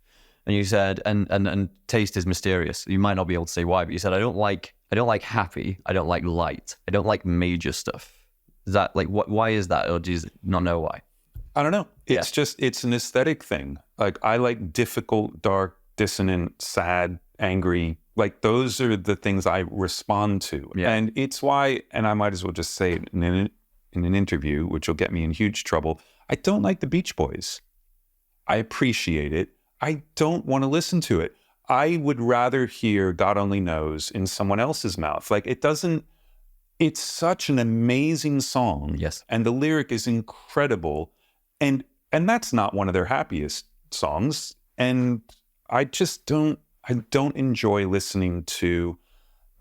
and you said, and taste is mysterious. You might not be able to say why, but you said, I don't like happy, I don't like light, I don't like major stuff. Is that like why is that, or do you not know why? I don't know. It's just, it's an aesthetic thing. Like, I like difficult, dark, dissonant, sad, angry. Like, those are the things I respond to. Yeah. And it's why, and I might as well just say it in an interview, which will get me in huge trouble, I don't like the Beach Boys. I appreciate it. I don't want to listen to it. I would rather hear God Only Knows in someone else's mouth. Like, it's such an amazing song. Yes. And the lyric is incredible. And that's not one of their happiest songs. And I don't enjoy listening to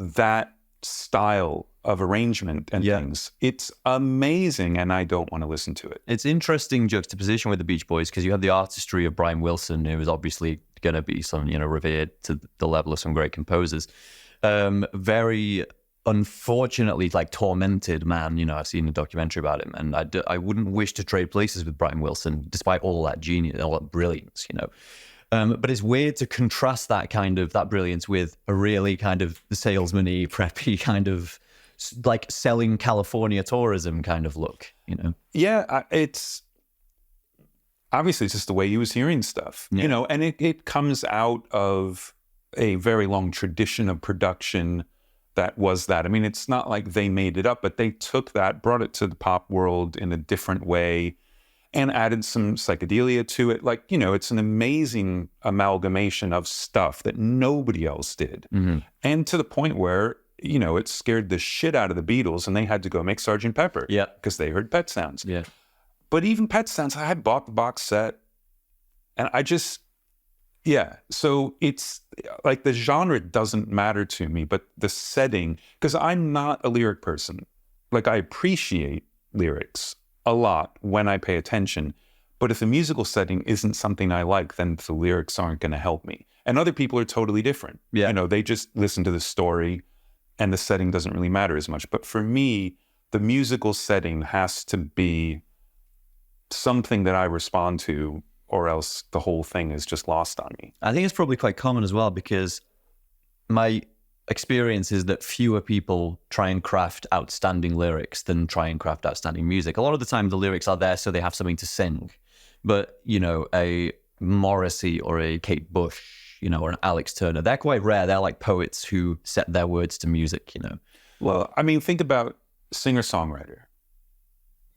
that style of arrangement and things. It's amazing, and I don't want to listen to it. It's interesting juxtaposition with the Beach Boys, because you have the artistry of Brian Wilson, who is obviously going to be some, you know, revered to the level of some great composers. Very unfortunately, like, tormented man. You know, I've seen a documentary about him, and I wouldn't wish to trade places with Brian Wilson, despite all that genius, all that brilliance, you know. But it's weird to contrast that brilliance with a really kind of salesman-y, preppy kind of, like, selling California tourism kind of look, you know? Yeah, it's obviously it's just the way he was hearing stuff, you know, and it comes out of a very long tradition of production that was that. I mean, it's not like they made it up, but they took that, brought it to the pop world in a different way, and added some psychedelia to it. Like, you know, it's an amazing amalgamation of stuff that nobody else did. Mm-hmm. And to the point where, you know, it scared the shit out of the Beatles, and they had to go make Sgt. Pepper. Yeah. Because they heard Pet Sounds. Yeah. But even Pet Sounds, I had bought the box set, and I just, so it's like the genre doesn't matter to me, but the setting, because I'm not a lyric person. Like, I appreciate lyrics a lot when I pay attention, but if the musical setting isn't something I like, then the lyrics aren't going to help me. And other people are totally different. Yeah. You know, they just listen to the story, and the setting doesn't really matter as much. But for me, the musical setting has to be something that I respond to, or else the whole thing is just lost on me. I think it's probably quite common as well, because my experience is that fewer people try and craft outstanding lyrics than try and craft outstanding music. A lot of the time the lyrics are there so they have something to sing. But, you know, a Morrissey or a Kate Bush, you know, or an Alex Turner, they're quite rare. They're like poets who set their words to music, you know. Well, I mean, think about singer-songwriter.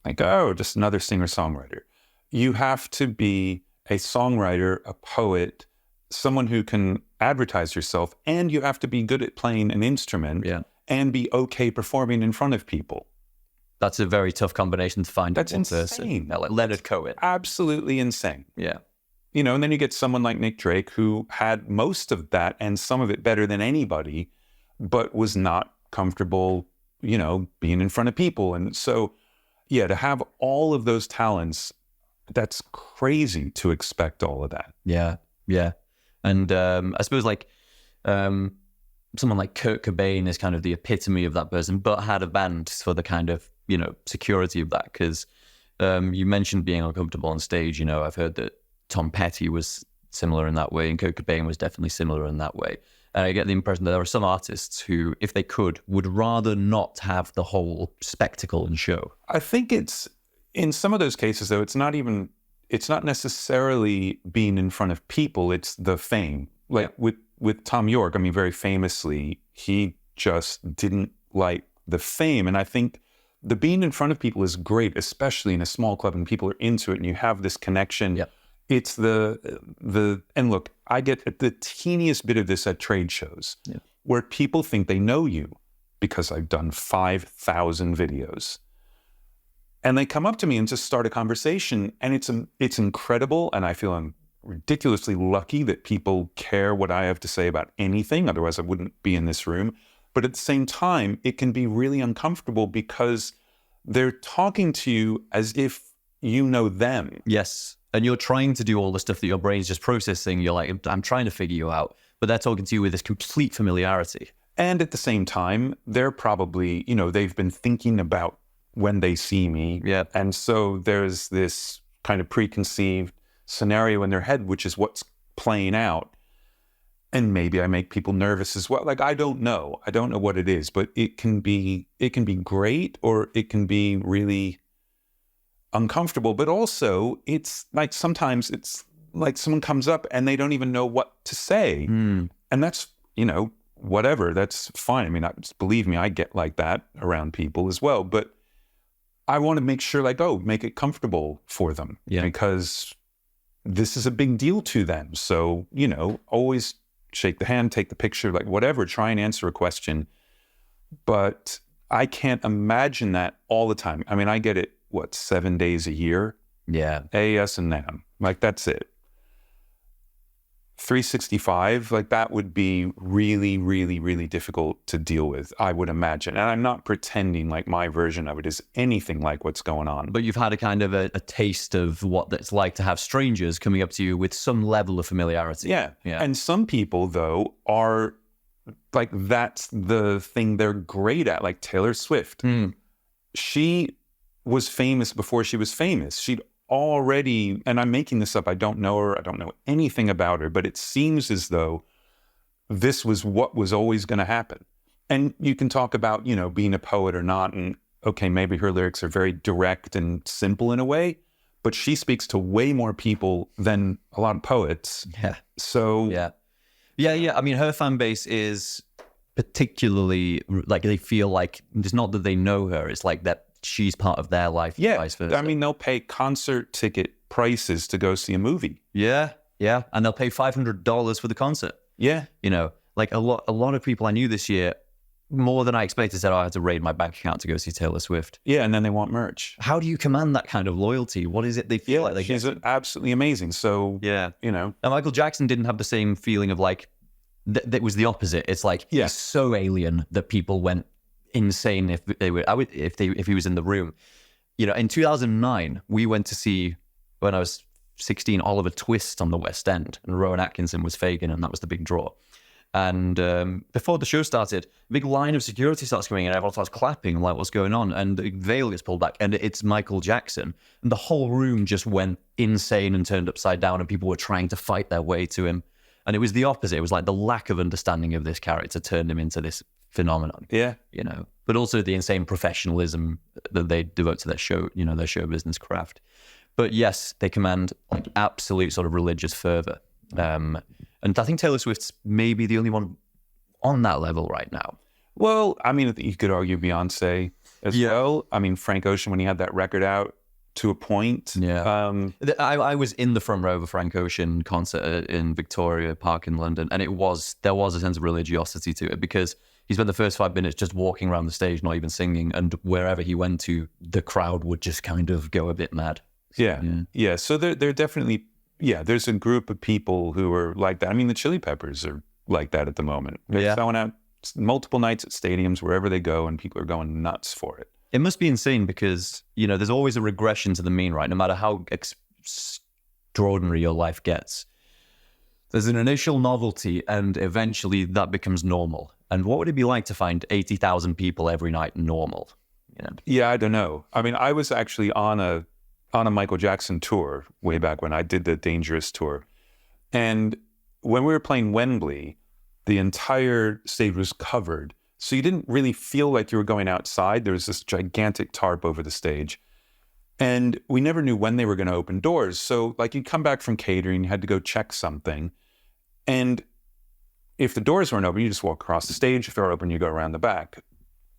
Like, oh, just another singer-songwriter. You have to be a songwriter, a poet, someone who can advertise yourself, and you have to be good at playing an instrument and be okay performing in front of people. That's a very tough combination to find. That's insane. Like Leonard Cohen. Absolutely insane. Yeah. You know, and then you get someone like Nick Drake who had most of that and some of it better than anybody, but was not comfortable, you know, being in front of people. And so, yeah, to have all of those talents, that's crazy to expect all of that. Yeah, yeah. And I suppose like someone like Kurt Cobain is kind of the epitome of that person, but had a band for the kind of, you know, security of that. Because you mentioned being uncomfortable on stage. You know, I've heard that Tom Petty was similar in that way, and Kurt Cobain was definitely similar in that way. And I get the impression that there are some artists who, if they could, would rather not have the whole spectacle and show. I think it's, in some of those cases, though, it's not necessarily being in front of people, it's the fame. Like with Tom York, I mean, very famously, he just didn't like the fame. And I think the being in front of people is great, especially in a small club and people are into it and you have this connection. Yep. It's and look, I get the teeniest bit of this at trade shows where people think they know you because I've done 5,000 videos. And they come up to me and just start a conversation, and it's incredible. And I feel I'm ridiculously lucky that people care what I have to say about anything. Otherwise, I wouldn't be in this room. But at the same time, it can be really uncomfortable because they're talking to you as if you know them. Yes. And you're trying to do all the stuff that your brain's just processing. You're like, I'm trying to figure you out. But they're talking to you with this complete familiarity. And at the same time, they're probably, you know, they've been thinking about when they see me. Yeah. And so there's this kind of preconceived scenario in their head, which is what's playing out. And maybe I make people nervous as well. Like, I don't know what it is, but it can be great, or it can be really uncomfortable. But also it's like, sometimes it's like someone comes up and they don't even know what to say. And that's, you know, whatever, that's fine. I mean, believe me, I get like that around people as well. But I want to make sure, like, make it comfortable for them, because this is a big deal to them. So, you know, always shake the hand, take the picture, like whatever, try and answer a question. But I can't imagine that all the time. I mean, I get it, 7 days a year? Yeah. AS and NAMM, like that's it. 365, like that would be really, really, really difficult to deal with, I would imagine. And I'm not pretending like my version of it is anything like what's going on. But you've had a kind of a taste of what it's like to have strangers coming up to you with some level of familiarity. Yeah. And some people, though, are like, that's the thing they're great at, like Taylor Swift. She was famous before she was famous. She'd already, and I'm making this up, I don't know her, I don't know anything about her, but it seems as though this was what was always going to happen. And you can talk about, you know, being a poet or not, and okay, maybe her lyrics are very direct and simple in a way, but she speaks to way more people than a lot of poets. Yeah. So yeah. I mean, her fan base is particularly like, they feel like it's not that they know her, it's like that she's part of their life. Yeah. Vice versa. I mean, they'll pay concert ticket prices to go see a movie. Yeah. And they'll pay $500 for the concert. Yeah. You know, like a lot of people I knew this year, more than I expected, said, I had to raid my bank account to go see Taylor Swift. Yeah. And then they want merch. How do you command that kind of loyalty? What is it they feel like they she's get? absolutely amazing. So, you know. And Michael Jackson didn't have the same feeling of like, that was the opposite. It's like, he's so alien that people went insane if he was in the room. You know, in 2009, we went to see, when I was 16, Oliver Twist on the West End, and Rowan Atkinson was Fagin, and that was the big draw. And before the show started, a big line of security starts coming in, and everyone starts clapping, like, what's going on? And the veil gets pulled back, and it's Michael Jackson. And the whole room just went insane and turned upside down, and people were trying to fight their way to him. And it was the opposite. It was like the lack of understanding of this character turned him into this phenomenon. Yeah. You know, but also the insane professionalism that they devote to their show, you know, their show business craft. But yes, they command like absolute sort of religious fervor. And I think Taylor Swift's maybe the only one on that level right now. Well, I mean, you could argue Beyonce. as well. I mean, Frank Ocean, when he had that record out, to a point. Yeah. I was in the front row of a Frank Ocean concert in Victoria Park in London, and there was a sense of religiosity to it, because he spent the first 5 minutes just walking around the stage, not even singing, and wherever he went to, the crowd would just kind of go a bit mad. Yeah. So they're definitely, there's a group of people who are like that. I mean, the Chili Peppers are like that at the moment. They're selling out multiple nights at stadiums wherever they go, and people are going nuts for it. It must be insane because, there's always a regression to the mean, right? No matter how extraordinary your life gets. There's an initial novelty, and eventually that becomes normal. And what would it be like to find 80,000 people every night normal? Yeah, I don't know. I mean, I was actually on a Michael Jackson tour way back when I did the Dangerous tour. And when we were playing Wembley, the entire stage was covered. So you didn't really feel like you were going outside. There was this gigantic tarp over the stage. And we never knew when they were going to open doors. So like you'd come back from catering, you had to go check something. And if the doors weren't open, you just walk across the stage. If they're open, you go around the back.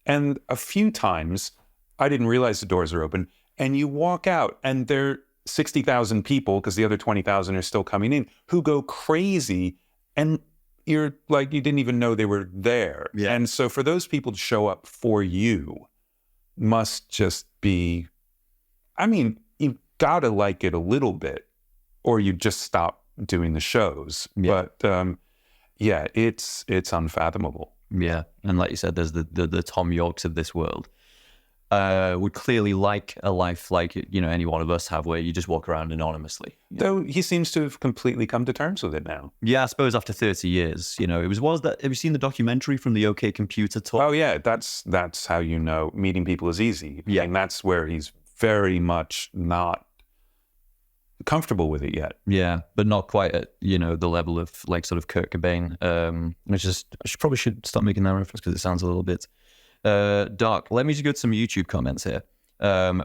And a few times, I didn't realize the doors are open. And you walk out, and there are 60,000 people, because the other 20,000 are still coming in, who go crazy. And you're like, you didn't even know they were there. Yeah. And so for those people to show up for you must just be, I mean, you've got to like it a little bit, or you just stop doing the shows. Yeah. But it's unfathomable. Yeah. And like you said, there's the Tom Yorks of this world. Would clearly like a life like any one of us have, where you just walk around anonymously. Though he seems to have completely come to terms with it now. Yeah, I suppose after 30 years, have you seen the documentary from the OK Computer talk? Oh yeah, that's how meeting people is easy. Yeah, and that's where he's very much not comfortable with it yet. Yeah, but not quite at the level of like sort of Kurt Cobain. I probably should start making that reference because it sounds a little bit dark. Let me just go to some YouTube comments here.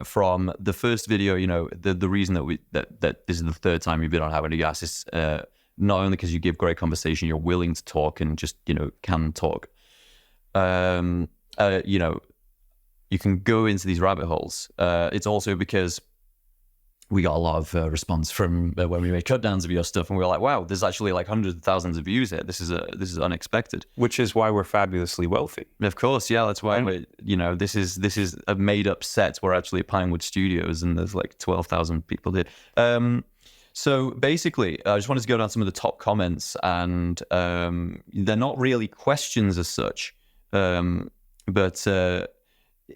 From the first video, the reason that this is the third time you've been on Having a Gas is not only because you give great conversation, you're willing to talk and just can talk. You can go into these rabbit holes. It's also because we got a lot of response from when we made cut downs of your stuff, and we were like, wow, there's actually like hundreds of thousands of views here. This is unexpected. Which is why we're fabulously wealthy. Of course, yeah, that's why this is a made up set. We're actually at Pinewood Studios, and there's like 12,000 people here. So basically, I just wanted to go down some of the top comments, and they're not really questions as such, but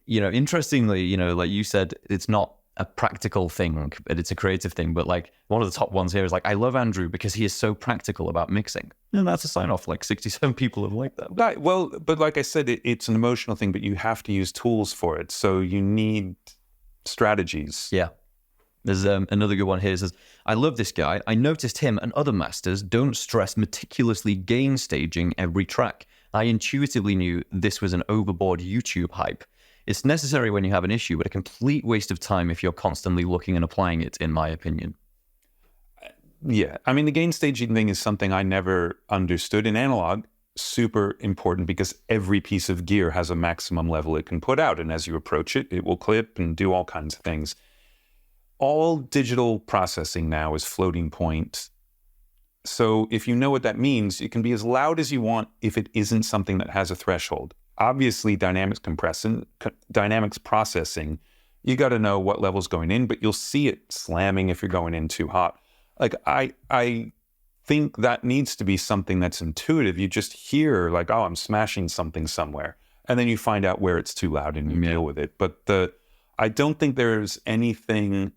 interestingly, like you said, it's not a practical thing, but it's a creative thing. But like one of the top ones here is like, I love Andrew because he is so practical about mixing. And that's a sign off. Like 67 people have liked that. Right. Well, but like I said, it's an emotional thing, but you have to use tools for it. So you need strategies. Yeah. There's another good one here. It says, I love this guy. I noticed him and other masters don't stress meticulously gain staging every track. I intuitively knew this was an overboard YouTube hype. It's necessary when you have an issue, but a complete waste of time if you're constantly looking and applying it, in my opinion. Yeah. I mean, the gain staging thing is something I never understood. In analog, super important because every piece of gear has a maximum level it can put out. And as you approach it, it will clip and do all kinds of things. All digital processing now is floating point. So if you know what that means, it can be as loud as you want if it isn't something that has a threshold. Obviously, dynamics processing, you got to know what level's going in, but you'll see it slamming if you're going in too hot. Like, I think that needs to be something that's intuitive. You just hear like, oh, I'm smashing something somewhere. And then you find out where it's too loud and you deal with it. But I don't think there's anything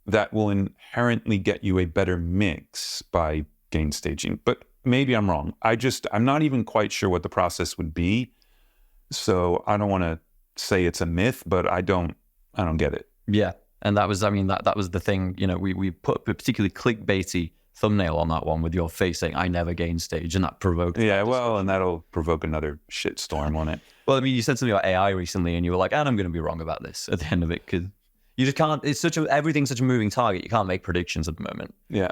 that will inherently get you a better mix by gain staging. But maybe I'm wrong. I'm not even quite sure what the process would be. So I don't want to say it's a myth, but I don't get it. Yeah. And that was the thing, we put a particularly clickbaity thumbnail on that one with your face saying, I never gain stage, and that provoked. Yeah, well, and that'll provoke another shitstorm on it. Well, I mean, you said something about AI recently and you were like, and I'm going to be wrong about this at the end of it, because you just can't, everything's such a moving target. You can't make predictions at the moment. Yeah.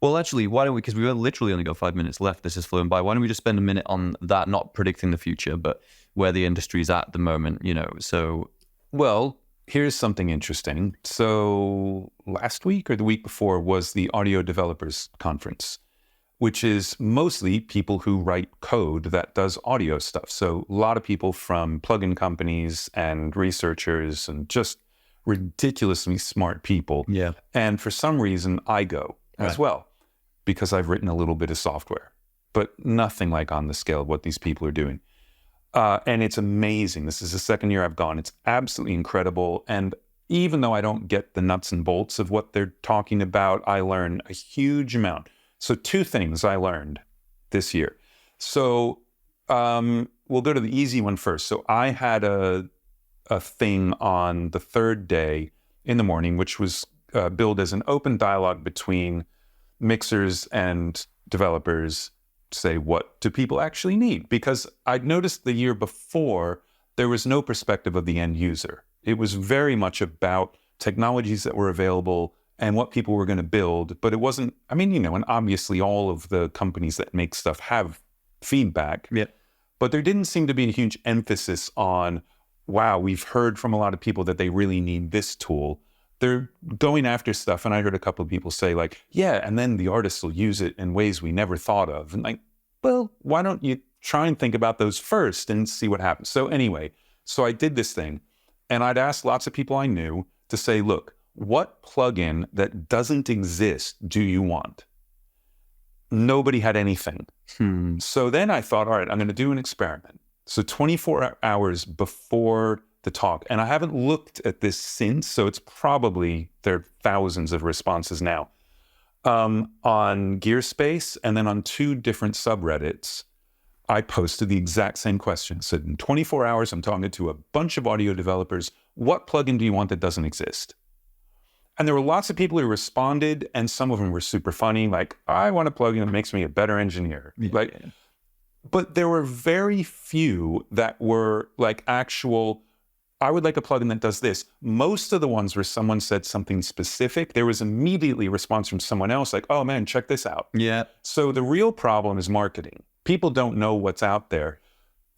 Well, actually, why don't we, because we've literally only got 5 minutes left, this has flown by, why don't we just spend a minute on that, not predicting the future, but where the industry's at the moment, you know, so. Well, here's something interesting. So last week or the week before was the Audio Developers Conference, which is mostly people who write code that does audio stuff. So a lot of people from plugin companies and researchers and just ridiculously smart people. Yeah. And for some reason, I go as well, because I've written a little bit of software, but nothing like on the scale of what these people are doing. And it's amazing. This is the second year I've gone. It's absolutely incredible. And even though I don't get the nuts and bolts of what they're talking about, I learn a huge amount. So 2 things I learned this year. So we'll go to the easy one first. So I had a thing on the 3rd day in the morning, which was billed as an open dialogue between mixers and developers, say, what do people actually need? Because I'd noticed the year before, there was no perspective of the end user. It was very much about technologies that were available and what people were going to build. But it wasn't, I mean, you know, and obviously all of the companies that make stuff have feedback. Yeah. But there didn't seem to be a huge emphasis on, wow, we've heard from a lot of people that they really need this tool. They're going after stuff. And I heard a couple of people say like, yeah, and then the artists will use it in ways we never thought of. And like, well, why don't you try and think about those first and see what happens? So anyway, so I did this thing and I'd asked lots of people I knew to say, look, what plugin that doesn't exist do you want? Nobody had anything. So then I thought, all right, I'm going to do an experiment. So 24 hours before the talk, and I haven't looked at this since, so it's probably, there are thousands of responses now, on Gearspace, and then on 2 different subreddits, I posted the exact same question. So in 24 hours, I'm talking to a bunch of audio developers, what plugin do you want that doesn't exist? And there were lots of people who responded, and some of them were super funny, like, I want a plugin that makes me a better engineer. But there were very few that were like actual, I would like a plugin that does this. Most of the ones where someone said something specific, there was immediately a response from someone else like, oh man, check this out. Yeah. So the real problem is marketing. People don't know what's out there.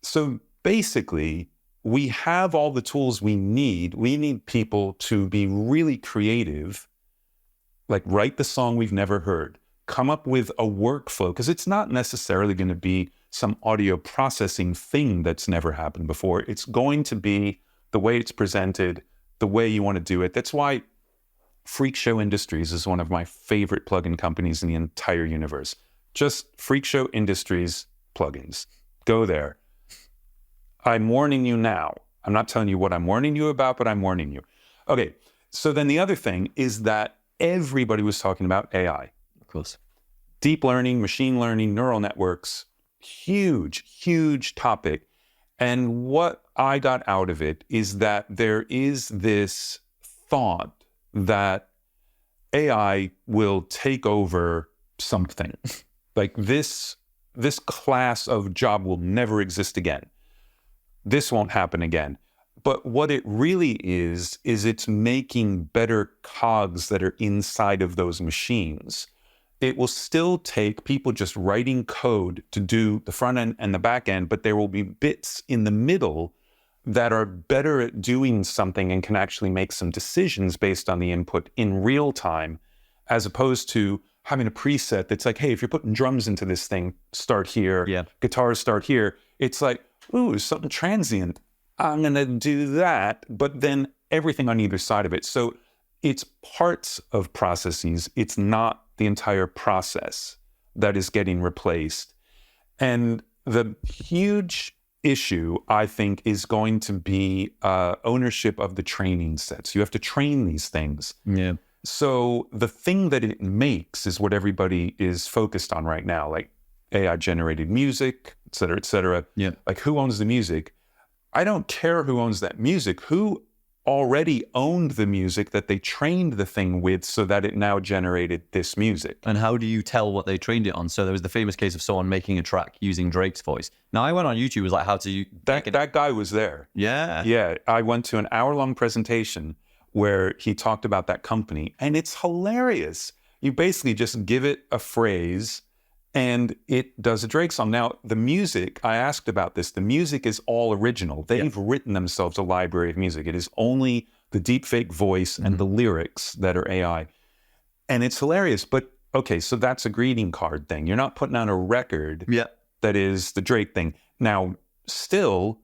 So basically, we have all the tools we need. We need people to be really creative, like write the song we've never heard, come up with a workflow, because it's not necessarily going to be some audio processing thing that's never happened before. It's going to be the way it's presented, the way you want to do it. That's why Freak Show Industries is one of my favorite plugin companies in the entire universe. Just Freak Show Industries plugins. Go there. I'm warning you now. I'm not telling you what I'm warning you about, but I'm warning you. Okay, so then the other thing is that everybody was talking about AI. Of course. Deep learning, machine learning, neural networks, huge, huge topic. And what I got out of it is that there is this thought that AI will take over something. Like this class of job will never exist again. This won't happen again. But what it really is it's making better cogs that are inside of those machines. It will still take people just writing code to do the front end and the back end, but there will be bits in the middle that are better at doing something and can actually make some decisions based on the input in real time, as opposed to having a preset that's like, hey, if you're putting drums into this thing, start here, guitars start here. It's like, ooh, something transient. I'm going to do that, but then everything on either side of it. So it's parts of processes. It's not the entire process that is getting replaced. And the huge issue, I think, is going to be ownership of the training sets. You have to train these things. Yeah. So the thing that it makes is what everybody is focused on right now, like AI-generated music, et cetera, et cetera. Yeah. Like, who owns the music? I don't care who owns that music. Who already owned the music that they trained the thing with so that it now generated this music? And how do you tell what they trained it on? So there was the famous case of someone making a track using Drake's voice. Now, I went on YouTube, it was like, how to... That guy was there. Yeah. Yeah. I went to an hour-long presentation where he talked about that company, and it's hilarious. You basically just give it a phrase, and it does a Drake song. Now, the music, I asked about this. The music is all original. They've written themselves a library of music. It is only the deepfake voice and the lyrics that are AI. And it's hilarious. But, okay, so that's a greeting card thing. You're not putting on a record that is the Drake thing. Now, still,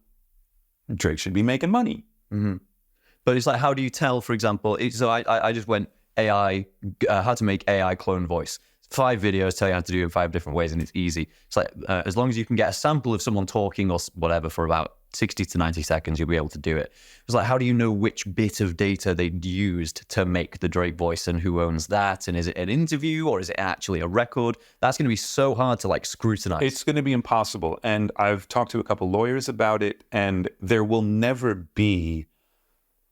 Drake should be making money. But it's like, how do you tell, for example, so I just went AI, how to make AI clone voice. 5 videos tell you how to do it in 5 different ways, and it's easy. It's like, as long as you can get a sample of someone talking or whatever for about 60 to 90 seconds, you'll be able to do it. It's like, how do you know which bit of data they used to make the Drake voice and who owns that? And is it an interview or is it actually a record? That's going to be so hard to like scrutinize. It's going to be impossible. And I've talked to a couple lawyers about it, and there will never be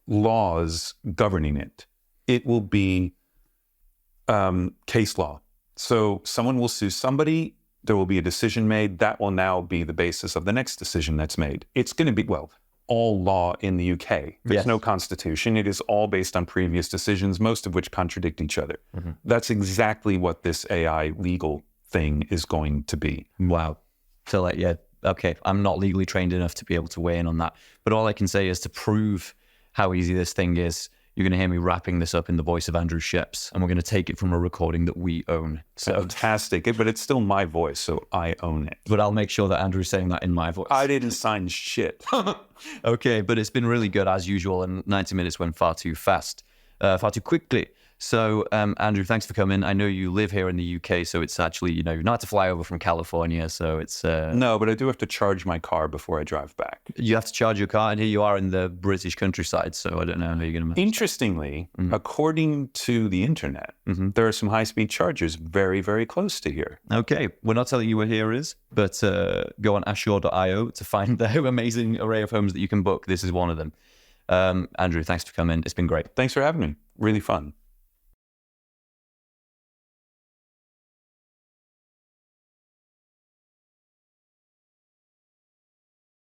laws governing it. It will be case law. So someone will sue somebody, there will be a decision made, that will now be the basis of the next decision that's made. It's going to be, well, all law in the UK. There's no constitution. It is all based on previous decisions, most of which contradict each other. That's exactly what this AI legal thing is going to be. Wow. So like, okay, I'm not legally trained enough to be able to weigh in on that. But all I can say is to prove how easy this thing is, you're going to hear me wrapping this up in the voice of Andrew Scheps, and we're going to take it from a recording that we own. So fantastic. But it's still my voice, so I own it. But I'll make sure that Andrew's saying that in my voice. I didn't sign shit. Okay, but it's been really good as usual, and 90 minutes went far too fast, far too quickly. So, Andrew, thanks for coming. I know you live here in the UK, so it's actually, you know, you don't have to fly over from California, so it's... No, but I do have to charge my car before I drive back. You have to charge your car, and here you are in the British countryside, so I don't know how you're going to manage. Interestingly, according to the internet, there are some high-speed chargers very, very close to here. Okay, we're not telling you where here is, but go on ashore.io to find the amazing array of homes that you can book. This is one of them. Andrew, thanks for coming. It's been great. Thanks for having me. Really fun.